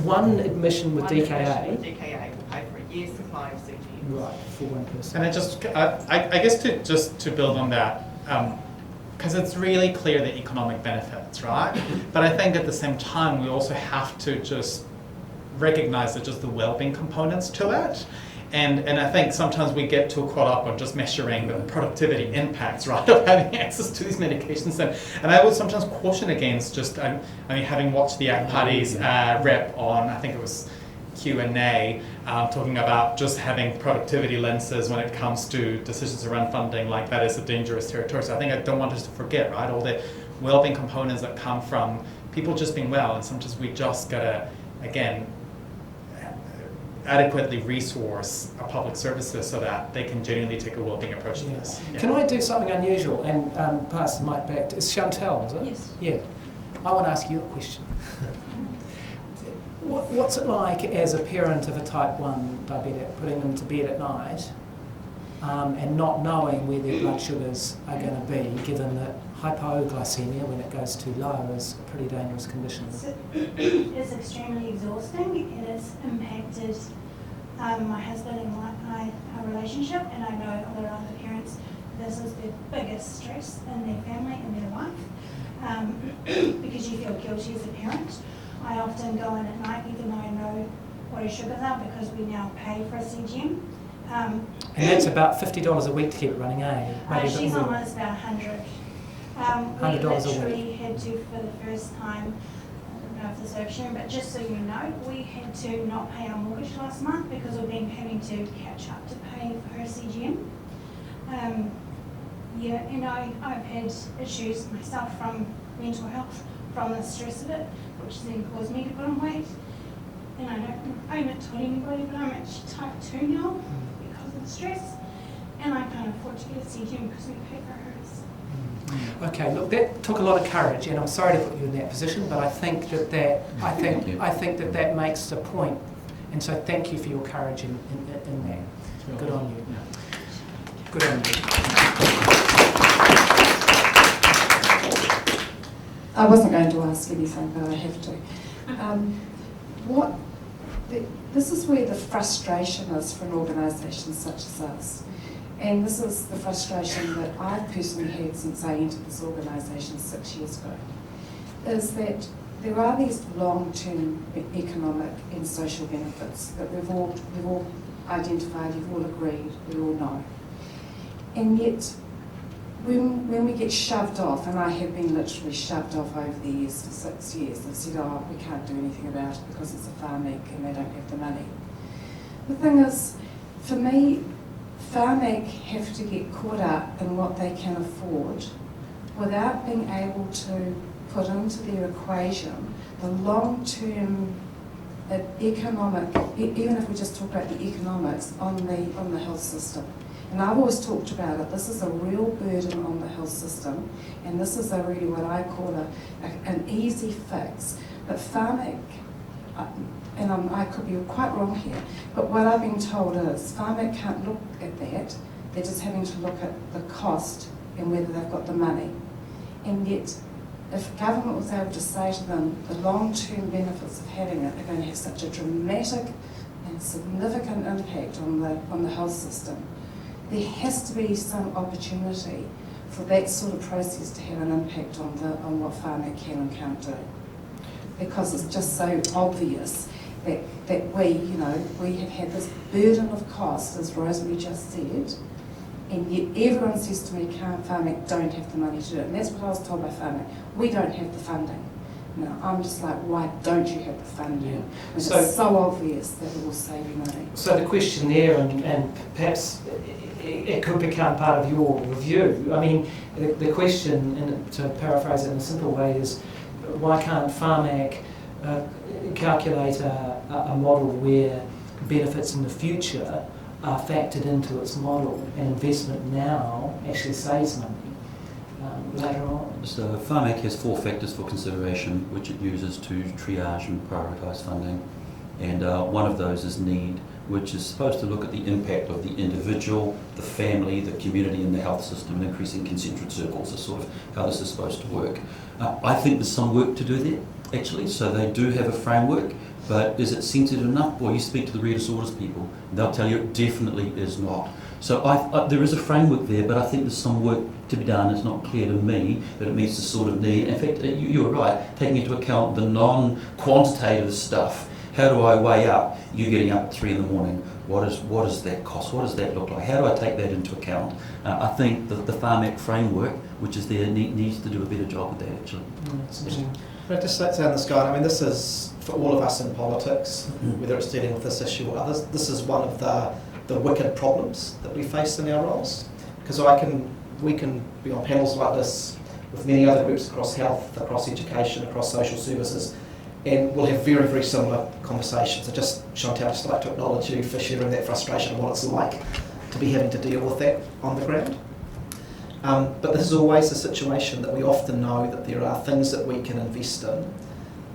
one admission with DKA. Admission with DKA will pay for a year's supply of CGMs. Right, for one person. And I guess to build on that, because it's really clear the economic benefits, right? But I think at the same time we also have to just recognise that just the wellbeing components to it. And I think sometimes we get too caught up on just measuring the productivity impacts, right, of having access to these medications. And I would sometimes caution against just, I mean, having watched the ACT Party's rep on, I think it was Q&A, talking about just having productivity lenses when it comes to decisions around funding, like that is a dangerous territory. So I think I don't want us to forget, right, all the wellbeing components that come from people just being well, and sometimes we just gotta, again, adequately resource our public services so that they can genuinely take a wellbeing approach to this. Yeah. Can I do something unusual and pass the mic back to Chantal, is it? Yes. Yeah. I want to ask you a question. What's it like as a parent of a type 1 diabetic, putting them to bed at night and not knowing where their blood sugars are going to be, given that hypoglycemia, when it goes too low, is a pretty dangerous condition? It's extremely exhausting. It has impacted my husband and our relationship, and I know other parents, this is their biggest stress in their family and their life, because you feel guilty as a parent. I often go in at night, even though I know what her sugars are, because we now pay for a CGM. And that's about $50 a week to keep it running, eh? She's almost about 100. $100 we a literally had to, for the first time, I don't know if this is oversharing, but just so you know, we had to not pay our mortgage last month because we've been having to catch up to pay for her CGM. Yeah, and I've had issues myself from mental health, from the stress of it, which then caused me to put on weight. And I haven't told anybody, but I'm actually type 2 now because of the stress. And I can't afford to get a CGM because we pay for hers. Okay, look, that took a lot of courage, and I'm sorry to put you in that position, but I think that makes a point. And so thank you for your courage in that. Good on you. Good on you. I wasn't going to ask anything, but I have to. This is where the frustration is for an organisation such as us. And this is the frustration that I've personally had since I entered this organisation 6 years ago, is that there are these long-term economic and social benefits that we've all identified, you've all agreed, we all know. And yet, when we get shoved off, and I have been literally shoved off over the years for 6 years, they've said, oh, we can't do anything about it because it's a Pharmac and they don't have the money. The thing is, for me, Pharmac have to get caught up in what they can afford without being able to put into their equation the long-term economic, even if we just talk about the economics on the health system. And I've always talked about it, this is a real burden on the health system, and this is a really what I call an easy fix. But Pharmac, and I could be quite wrong here, but what I've been told is Pharmac can't look at that. They're just having to look at the cost and whether they've got the money. And yet, if government was able to say to them the long-term benefits of having it are going to have such a dramatic and significant impact on the health system, there has to be some opportunity for that sort of process to have an impact on what Pharmac can and can't do. Because it's just so obvious that we have had this burden of cost, as Rosemary just said, and yet everyone says to me, Pharmac don't have the money to do it. And that's what I was told by Pharmac. We don't have the funding. Now, I'm just like, why don't you have the funding? Yeah. It's so obvious that it will save you money. So the question there, and perhaps it could become part of your review. I mean, the question, and to paraphrase it in a simple way, is why can't Pharmac calculate a model where benefits in the future are factored into its model, and investment now actually saves money later on? So Pharmac has 4 factors for consideration which it uses to triage and prioritise funding, and one of those is need, which is supposed to look at the impact of the individual, the family, the community and the health system, and increasing concentric circles is sort of how this is supposed to work. I think there's some work to do there, actually, so they do have a framework, but is it sensitive enough? Well, you speak to the rare disorders people, they'll tell you it definitely is not. So there is a framework there, but I think there's some work to be done. It's not clear to me that it meets the sort of need. In fact, you're right, taking into account the non-quantitative stuff. How do I weigh up you getting up at 3 in the morning? What does that cost? What does that look like? How do I take that into account? I think that the Pharmac framework, which is there, needs to do a better job with that, actually. Can I just say on this guide, I mean, this is, for all of us in politics, whether it's dealing with this issue or others, this is one of the wicked problems that we face in our roles. Because we can be on panels like this with many other groups across health, across education, across social services, and we'll have very, very similar conversations. Chantal, I'd just like to acknowledge you for sharing that frustration of what it's like to be having to deal with that on the ground. But this is always a situation that we often know that there are things that we can invest in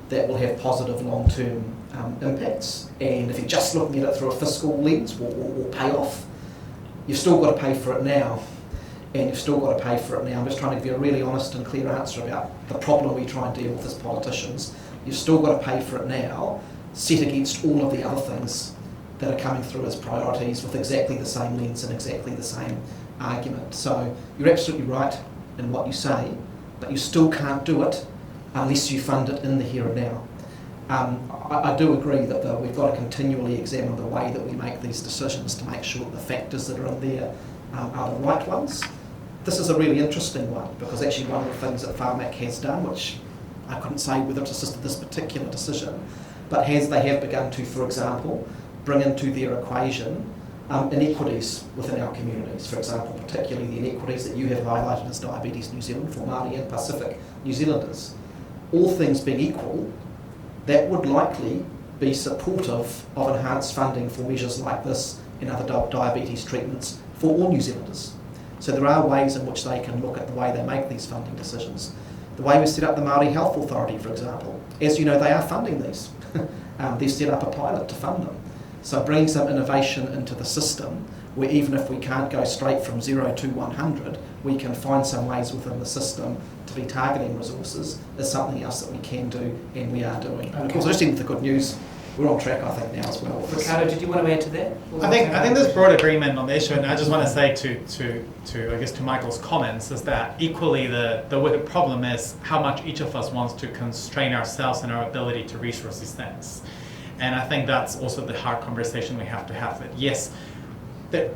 that will have positive long-term impacts. And if you're just looking at it through a fiscal lens or pay off, you've still got to pay for it now. And you've still got to pay for it now. I'm just trying to give you a really honest and clear answer about the problem we try and deal with as politicians. You've still got to pay for it now, set against all of the other things that are coming through as priorities with exactly the same lens and exactly the same argument. So you're absolutely right in what you say, but you still can't do it unless you fund it in the here and now. I do agree that we've got to continually examine the way that we make these decisions to make sure that the factors that are in there are the right ones. This is a really interesting one, because actually one of the things that Pharmac has done, which I couldn't say whether it's assisted this particular decision, but they have begun to, for example, bring into their equation inequities within our communities. For example, particularly the inequities that you have highlighted as Diabetes New Zealand for Māori and Pacific New Zealanders. All things being equal, that would likely be supportive of enhanced funding for measures like this and other diabetes treatments for all New Zealanders. So there are ways in which they can look at the way they make these funding decisions. The way we set up the Māori Health Authority, for example, as you know, they are funding these. They've set up a pilot to fund them. So bringing some innovation into the system, where even if we can't go straight from 0 to 100, we can find some ways within the system to be targeting resources, is something else that we can do and we are doing. And of course, just in the good news, we're on track, I think, now as well. Ricardo, did you want to add to that? I think there's broad agreement on the issue, and I just want to say to Michael's comments is that equally the wicked problem is how much each of us wants to constrain ourselves and our ability to resource these things. And I think that's also the hard conversation we have to have. That yes, that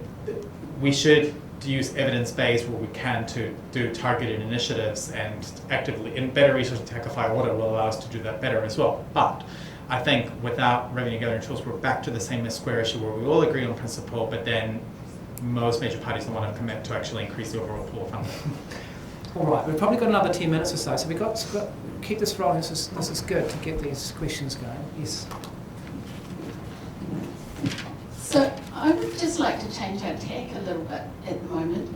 we should use evidence-based where we can to do targeted initiatives and actively in better research and tackle water will allow us to do that better as well. But I think without revenue gathering tools, we're back to the same square issue where we all agree on principle, but then most major parties don't want to commit to actually increase the overall pool of funding. All right, we've probably got another 10 minutes or so, so we've got keep this rolling. This is good to get these questions going. Yes. So I would just like to change our tack a little bit at the moment,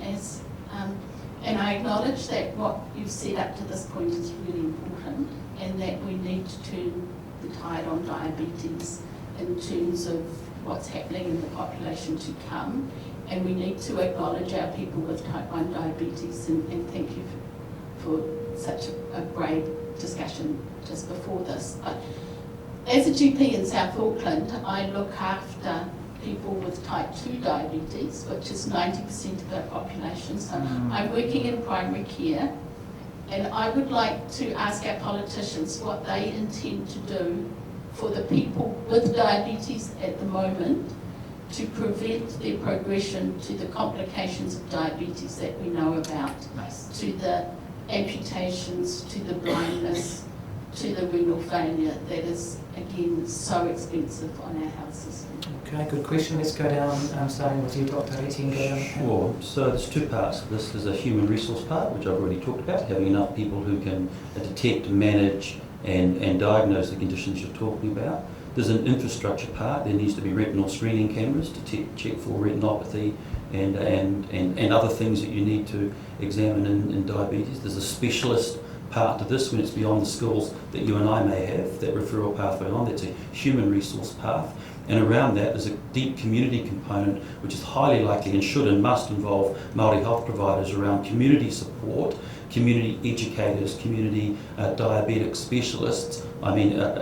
and I acknowledge that what you've said up to this point is really important, and that we need to the tide on diabetes in terms of what's happening in the population to come. And we need to acknowledge our people with type 1 diabetes, and thank you for such a great discussion just before this. As a GP in South Auckland, I look after people with type 2 diabetes, which is 90% of our population. So I'm working in primary care, and I would like to ask our politicians what they intend to do for the people with diabetes at the moment to prevent their progression to the complications of diabetes that we know about, to the amputations, to the blindness, to the renal failure that is, again, so expensive on our health system. Okay, good question. Let's go down, starting with you, Dr. Reti, and go down. Sure. So there's two parts to this. There's a human resource part, which I've already talked about, having enough people who can detect, manage, and diagnose the conditions you're talking about. There's an infrastructure part. There needs to be retinal screening cameras to check for retinopathy and other things that you need to examine in diabetes. There's a specialist part to this when it's beyond the skills that you and I may have, that referral pathway on. That's a human resource path. And around that is a deep community component, which is highly likely and should and must involve Māori health providers around community support, community educators, community diabetic specialists,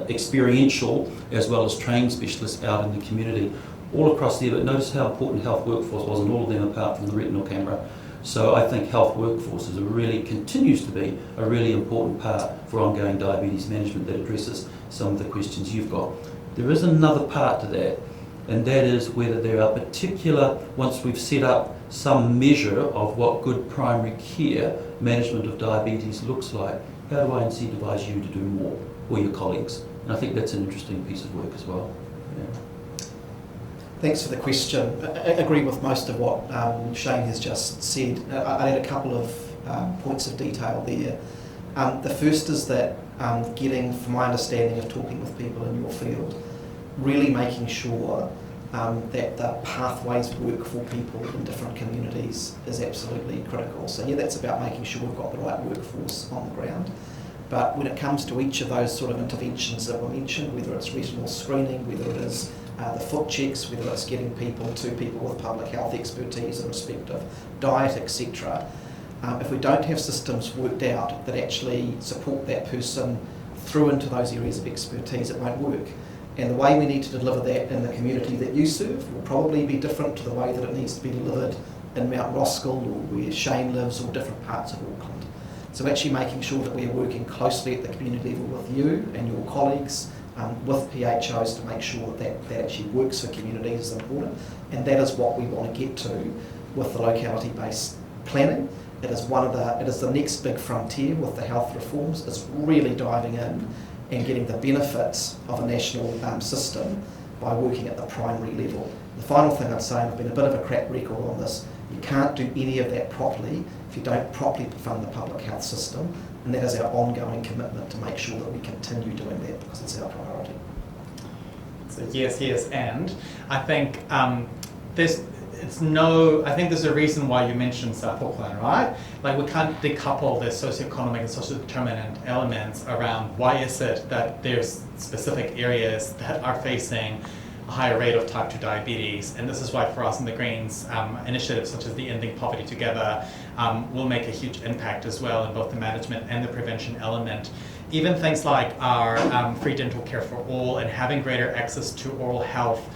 experiential as well as trained specialists out in the community, all across there. But notice how important health workforce was, and all of them apart from the retinal camera. So I think health workforce continues to be a really important part for ongoing diabetes management that addresses some of the questions you've got. There is another part to that, and that is whether there are particular, once we've set up some measure of what good primary care management of diabetes looks like, how do I incentivise you to do more, or your colleagues? And I think that's an interesting piece of work as well. Yeah. Thanks for the question. I agree with most of what Shane has just said. I had a couple of points of detail there. The first is that getting, from my understanding of talking with people in your field, really making sure that the pathways work for people in different communities is absolutely critical. So yeah, that's about making sure we've got the right workforce on the ground. But when it comes to each of those sort of interventions that were mentioned, whether it's retinal screening, whether it is the foot checks, whether it's getting people with public health expertise in respect of diet, etc., if we don't have systems worked out that actually support that person through into those areas of expertise, it won't work. And the way we need to deliver that in the community that you serve will probably be different to the way that it needs to be delivered in Mount Roskill or where Shane lives or different parts of Auckland. So actually making sure that we are working closely at the community level with you and your colleagues, with PHOs, to make sure that that actually works for communities is important. And that is what we want to get to with the locality-based planning. It is the next big frontier with the health reforms. It's really diving in and getting the benefits of a national system by working at the primary level. The final thing I'd say, and I've been a bit of a crack record on this, you can't do any of that properly if you don't properly fund the public health system, and that is our ongoing commitment to make sure that we continue doing that because it's our priority. So yes, and I think I think there's a reason why you mentioned South Auckland, right? Like, we can't decouple the socioeconomic and social determinant elements around why is it that there's specific areas that are facing a higher rate of type 2 diabetes. And this is why for us in the Greens, initiatives such as the Ending Poverty Together will make a huge impact as well in both the management and the prevention element. Even things like our free dental care for all and having greater access to oral health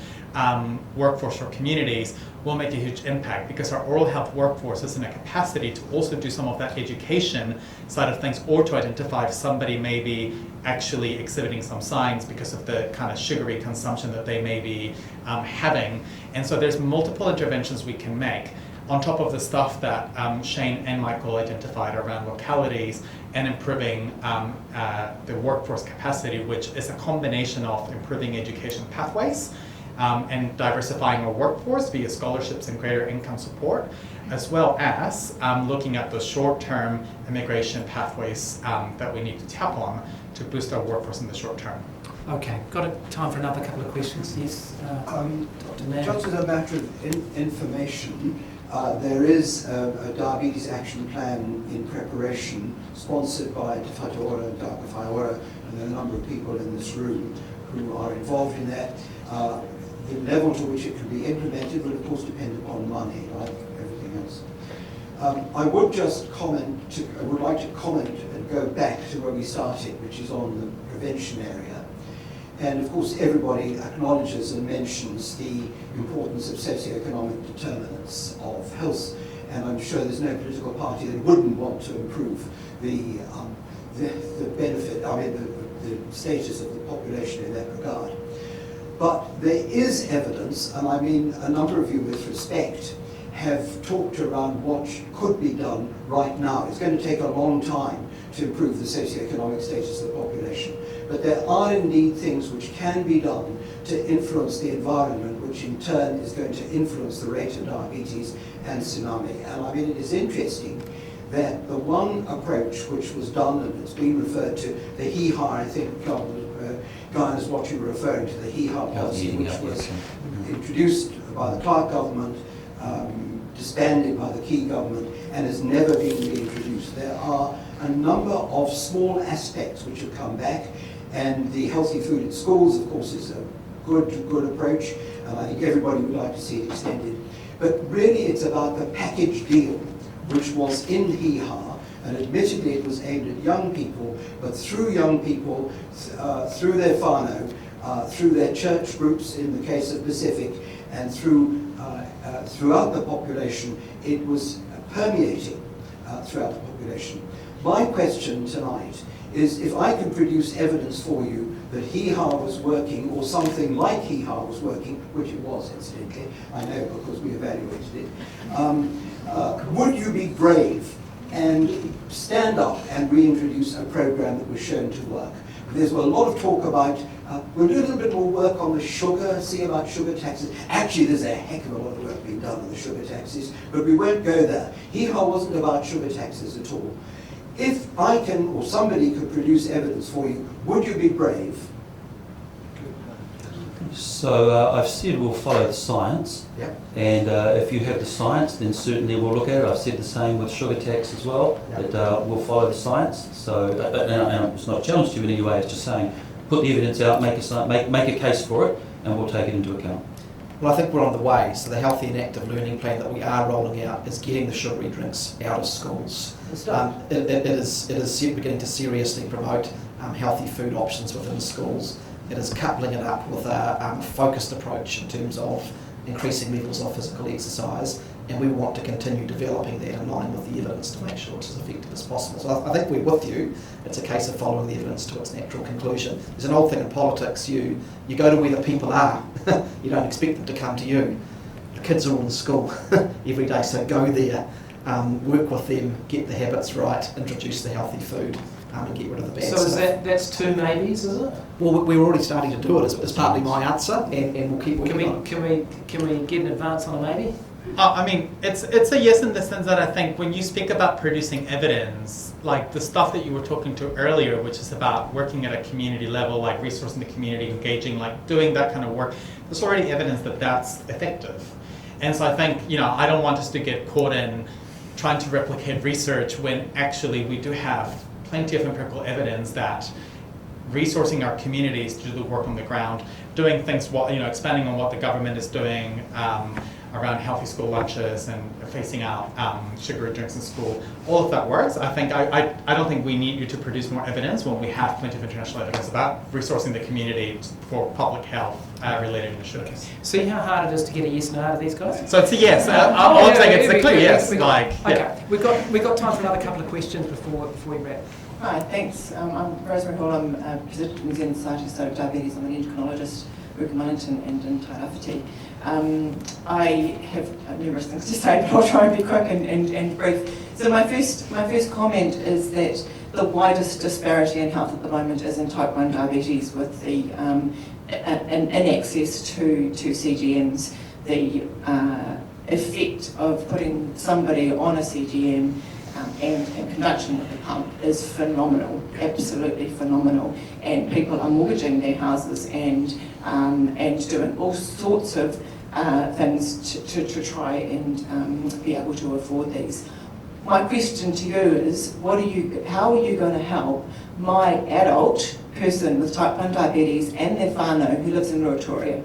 workforce for communities will make a huge impact, because our oral health workforce is in a capacity to also do some of that education side of things, or to identify if somebody may be actually exhibiting some signs because of the kind of sugary consumption that they may be having. And so there's multiple interventions we can make on top of the stuff that Shane and Michael identified around localities and improving the workforce capacity, which is a combination of improving education pathways and diversifying our workforce via scholarships and greater income support, as well as looking at the short-term immigration pathways that we need to tap on to boost our workforce in the short term. Okay, got time for another couple of questions. Yes, Dr. Nair. Just as a matter of information, There is a diabetes action plan in preparation, sponsored by Te Whatuora and Dr Whaiora, and there are a number of people in this room who are involved in that. The level to which it can be implemented will of course depend upon money, like everything else. I would like to comment and go back to where we started, which is on the prevention area. And of course everybody acknowledges and mentions the importance of socioeconomic determinants of health, and I'm sure there's no political party that wouldn't want to improve the benefit, the status of the population in that regard. But there is evidence, and I mean a number of you with respect have talked around what could be done right now. It's going to take a long time to improve the socioeconomic status of the population. But there are indeed things which can be done to influence the environment, which in turn is going to influence the rate of diabetes and tsunami. And I mean, it is interesting that the one approach which was done, and it's been referred to, the hee-haw, I think, Guyon is what you were referring to, the hee-haw policy, which was introduced by the Clark government, disbanded by the Key government, and has never been reintroduced. There are a number of small aspects which have come back, and the healthy food in schools, of course, is a good approach, and I think everybody would like to see it extended. But really it's about the package deal, which was in hee-haw, and admittedly it was aimed at young people, but through young people, through their whānau, through their church groups in the case of Pacific, and throughout the population, it was permeating throughout the population. My question tonight is if I can produce evidence for you that hee-haw was working, or something like hee-haw was working, which it was incidentally, I know because we evaluated it, would you be brave and stand up and reintroduce a program that was shown to work? There's a lot of talk about, we'll do a little bit more work on the sugar, see about sugar taxes. Actually, there's a heck of a lot of work being done on the sugar taxes, but we won't go there. Hee-haw wasn't about sugar taxes at all. If I can, or somebody could produce evidence for you, would you be brave? So I've said we'll follow the science, yep. And if you have the science, then certainly we'll look at it. I've said the same with sugar tax as well, yep. That we'll follow the science. So and it's not a challenge to you in any way, it's just saying, put the evidence out, make a case for it, and we'll take it into account. Well, I think we're on the way. So the Healthy and Active Learning Plan that we are rolling out is getting the sugary drinks out of schools. It is beginning to seriously promote healthy food options within schools. It is coupling it up with a focused approach in terms of increasing levels of physical exercise, and we want to continue developing that in line with the evidence to make sure it's as effective as possible. So I think we're with you. It's a case of following the evidence to its natural conclusion. There's an old thing in politics, you go to where the people are. You don't expect them to come to you. The kids are all in school every day, so go there, work with them, get the habits right, introduce the healthy food, and get rid of the bad stuff. So that's two maybes, is it? Well, we're already starting to do it. It's partly my answer, and we'll keep working on it. Can we get an advance on a maybe? I mean, it's a yes in the sense that I think when you speak about producing evidence, like the stuff that you were talking to earlier, which is about working at a community level, like resourcing the community, engaging, like doing that kind of work, there's already evidence that that's effective. And so I think, I don't want us to get caught in trying to replicate research when actually we do have plenty of empirical evidence that resourcing our communities to do the work on the ground, doing things, expanding on what the government is doing around healthy school lunches and phasing out sugary drinks in school, all of that works. I don't think we need you to produce more evidence when we have plenty of international evidence about resourcing the community for public health related initiatives. See how hard it is to get a yes and no out of these guys? So it's a yes. I'll take it's a clear yes. Okay, we've got time for another couple of questions before we wrap. Hi, thanks. I'm Rosemary Hall. I'm president of the New Zealand Society of Study of Diabetes. I'm an endocrinologist, work in Wellington and in Tairāwhiti. I have numerous things to say, but I'll try and be quick and brief. So my first comment is that the widest disparity in health at the moment is in type 1 diabetes, with the in access to CGMs. The effect of putting somebody on a CGM and conjunction with the pump is phenomenal, absolutely phenomenal. And people are mortgaging their houses and doing all sorts of things to try and be able to afford these. My question to you is, how are you going to help my adult person with type 1 diabetes and their whānau who lives in Ruatoria?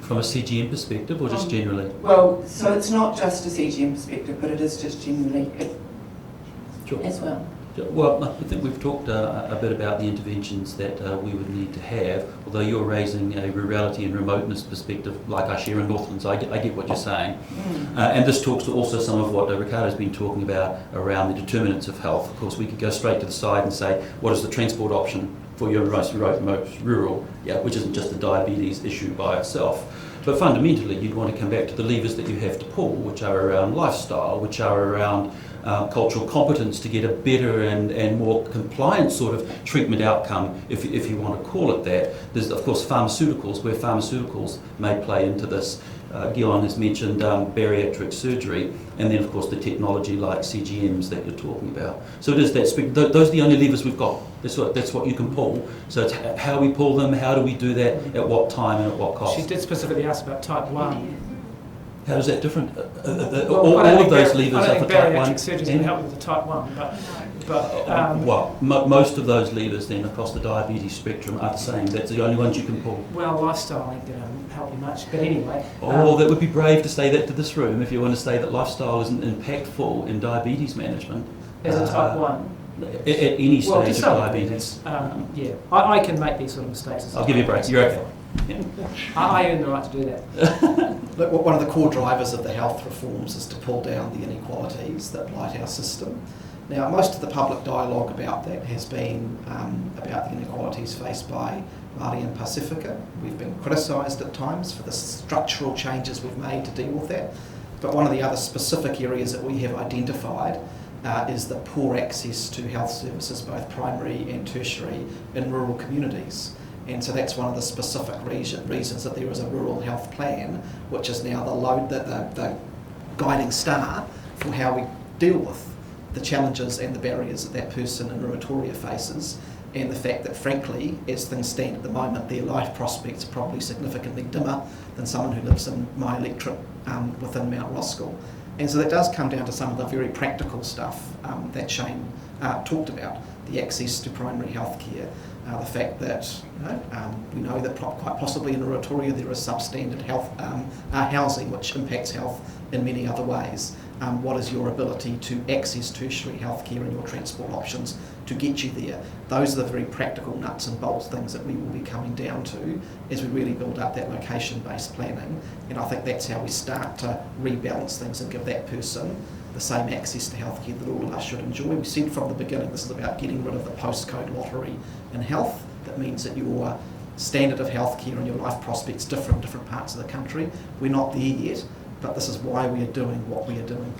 From a CGM perspective or just generally? Well, so it's not just a CGM perspective, but it is just generally as well. Well, I think we've talked a bit about the interventions that we would need to have, although you're raising a rurality and remoteness perspective like I share in Northlands. I get what you're saying. And this talks to also some of what Ricardo's been talking about around the determinants of health. Of course, we could go straight to the side and say, what is the transport option for your most rural, which isn't just a diabetes issue by itself. But fundamentally, you'd want to come back to the levers that you have to pull, which are around lifestyle, which are around cultural competence to get a better and more compliant sort of treatment outcome, if you want to call it that. There's, of course, pharmaceuticals, where pharmaceuticals may play into this. Guyon has mentioned bariatric surgery, and then, of course, the technology like CGMs that you're talking about. So it is that, those are the only levers we've got. That's what you can pull. So it's how we pull them, how do we do that, at what time and at what cost. She did specifically ask about type 1. How is that different? All of those levers are for type 1. Bariatric surgery is going to help with the type 1, well, most of those levers then across the diabetes spectrum are the same. That's the only ones you can pull. Well, lifestyle ain't going to help you much, but anyway. That would be brave to say that to this room if you want to say that lifestyle isn't impactful in diabetes management. As a type 1? At any stage of diabetes. I can make these sort of mistakes. I'll give you a break. You're okay. Yeah. I earn the right to do that. Look, one of the core drivers of the health reforms is to pull down the inequalities that blight our system. Now, most of the public dialogue about that has been about the inequalities faced by Māori and Pasifika. We've been criticised at times for the structural changes we've made to deal with that. But one of the other specific areas that we have identified is the poor access to health services, both primary and tertiary, in rural communities. And so that's one of the specific reasons that there is a rural health plan, which is now the guiding star for how we deal with the challenges and the barriers that person in Ruatoria faces, and the fact that, frankly, as things stand at the moment, their life prospects are probably significantly dimmer than someone who lives in my electorate within Mount Roskill. And so that does come down to some of the very practical stuff that Shane talked about, the access to primary health care, the fact that we know that quite possibly in Ruatoria there is substandard health housing which impacts health in many other ways. What is your ability to access tertiary health care and your transport options to get you there? Those are the very practical nuts and bolts things that we will be coming down to as we really build up that location-based planning. And I think that's how we start to rebalance things and give that person the same access to healthcare that all of us should enjoy. We said from the beginning this is about getting rid of the postcode lottery in health. That means that your standard of healthcare and your life prospects differ in different parts of the country. We're not there yet, but this is why we are doing what we are doing.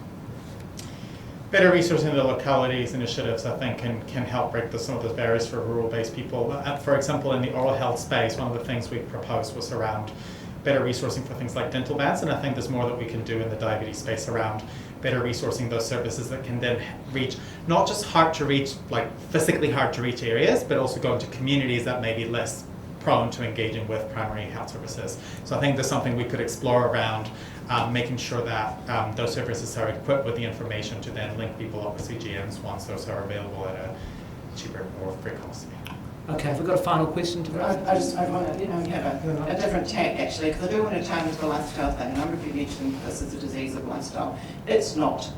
Better resourcing the localities initiatives, I think, can help break some of those barriers for rural-based people. For example, in the oral health space, one of the things we proposed was around better resourcing for things like dental beds, and I think there's more that we can do in the diabetes space around better resourcing those services that can then reach not just hard to reach, like physically hard to reach areas, but also go into communities that may be less prone to engaging with primary health services. So I think there's something we could explore around making sure that those services are equipped with the information to then link people up with CGMs once those are available at a cheaper or free cost. Okay, have we got a final question to raise? I want to have a different tack actually, because I do want to turn to the lifestyle thing. A number of you mentioned this is a disease of lifestyle. It's not.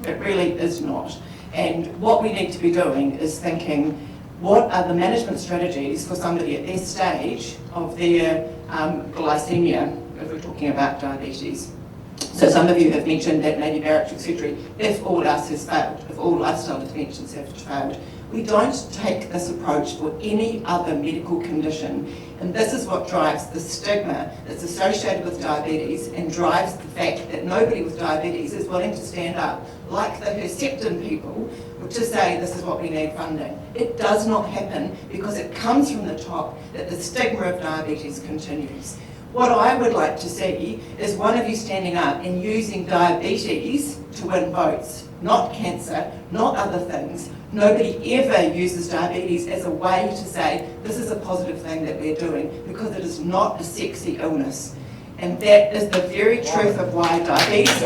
It really is not. And what we need to be doing is thinking, what are the management strategies for somebody at this stage of their glycemia, if we're talking about diabetes? So some of you have mentioned that maybe bariatric surgery, if all else has failed, if all lifestyle interventions have failed. We don't take this approach for any other medical condition, and this is what drives the stigma that's associated with diabetes and drives the fact that nobody with diabetes is willing to stand up, like the Herceptin people, to say this is what we need funding. It does not happen because it comes from the top that the stigma of diabetes continues. What I would like to see is one of you standing up and using diabetes to win votes, not cancer, not other things. Nobody ever uses diabetes as a way to say this is a positive thing that we're doing, because it is not a sexy illness. And that is the very truth of why diabetes is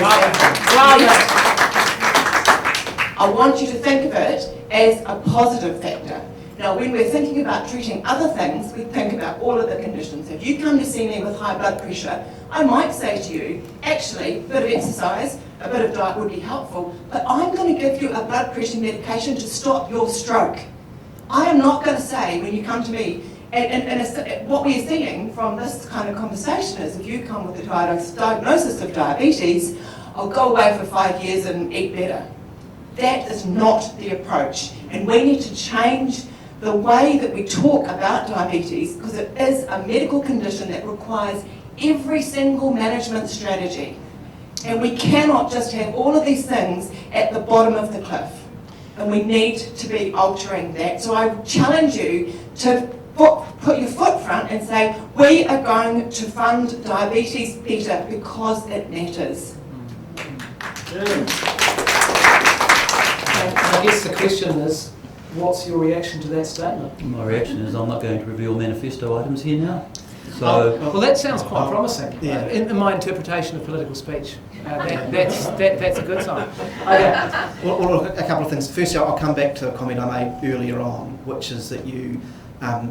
I want you to think of it as a positive factor. Now, when we're thinking about treating other things, we think about all of the conditions. If you come to see me with high blood pressure, I might say to you, actually, a bit of exercise, a bit of diet would be helpful, but I'm going to give you a blood pressure medication to stop your stroke. I am not going to say, when you come to me, and what we're seeing from this kind of conversation is if you come with a diagnosis of diabetes, I'll go away for 5 years and eat better. That is not the approach. And we need to change the way that we talk about diabetes, because it is a medical condition that requires every single management strategy. And we cannot just have all of these things at the bottom of the cliff. And we need to be altering that. So I challenge you to put your foot front and say, we are going to fund diabetes better because it matters. I guess the question is, what's your reaction to that statement? My reaction is I'm not going to reveal manifesto items here now. So, well, that sounds quite promising. In my interpretation of political speech, that's a good sign. Okay. Well, a couple of things. Firstly, I'll come back to a comment I made earlier on, which is that you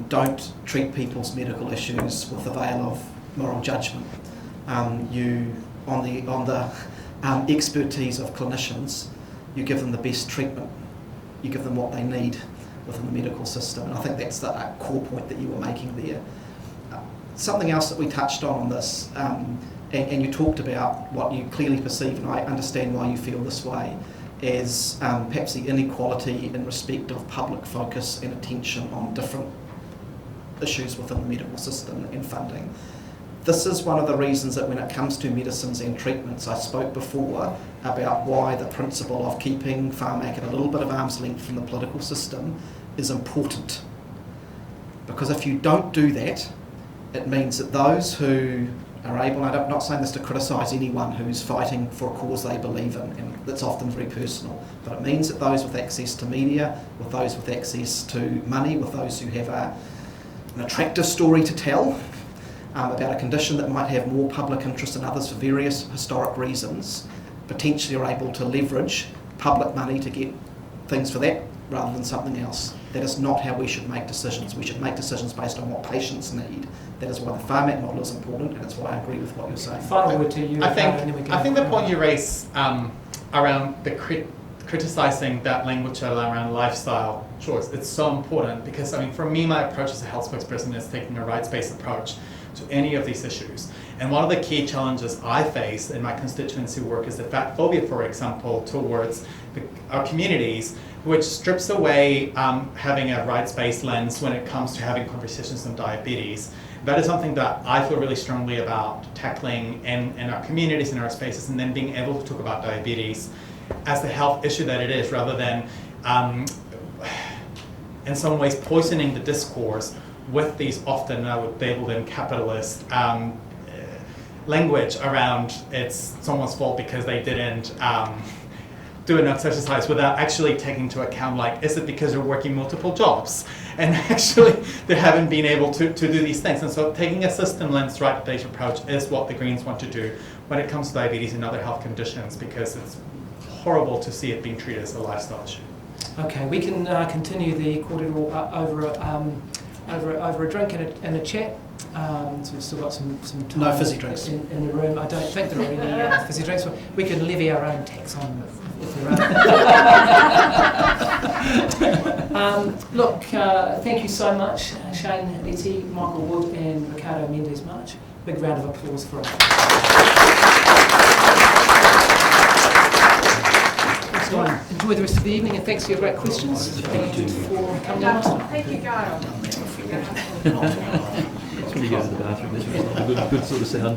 don't treat people's medical issues with the veil of moral judgment. You, on the expertise of clinicians, you give them the best treatment. You give them what they need within the medical system. And I think that's the core point that you were making there. Something else that we touched on this, and you talked about what you clearly perceive, and I understand why you feel this way, is perhaps the inequality in respect of public focus and attention on different issues within the medical system and funding. This is one of the reasons that when it comes to medicines and treatments, I spoke before about why the principle of keeping pharmac at a little bit of arm's length from the political system is important. Because if you don't do that, it means that those who are able, and I'm not saying this to criticise anyone who's fighting for a cause they believe in, and that's often very personal, but it means that those with access to media, with those with access to money, with those who have an attractive story to tell, about a condition that might have more public interest than others for various historic reasons, potentially are able to leverage public money to get things for that rather than something else. That is not how we should make decisions. We should make decisions based on what patients need. That is why the pharmac model is important, and that's why I agree with what you're saying. Final word to you. I think the point you raise around the criticising that language around lifestyle choice, it's so important because, I mean, for me, my approach as a health spokesperson is taking a rights-based approach to any of these issues. And one of the key challenges I face in my constituency work is the fat phobia, for example, towards our communities, which strips away having a rights-based lens when it comes to having conversations on diabetes. That is something that I feel really strongly about tackling in our communities, in our spaces, and then being able to talk about diabetes as the health issue that it is, rather than in some ways poisoning the discourse with these often, I would label them capitalist language around it's someone's fault because they didn't do enough exercise, without actually taking into account, like, is it because they're working multiple jobs and actually they haven't been able to do these things? And so taking a system lens right-based approach is what the Greens want to do when it comes to diabetes and other health conditions, because it's horrible to see it being treated as a lifestyle issue. Okay, we can continue the kōrero over a drink and a chat. So we've still got some time. No fizzy drinks in the room. I don't think there are any fizzy drinks. We can levy our own tax on them if there are. Look, thank you so much, Shane Reti, Michael Wood, and Ricardo Menéndez March. Big round of applause for us. Enjoy the rest of the evening, and thanks for your great questions. Thank you for coming down. Thank you, Guyon. When you go to the bathroom, there's a good sort of sound.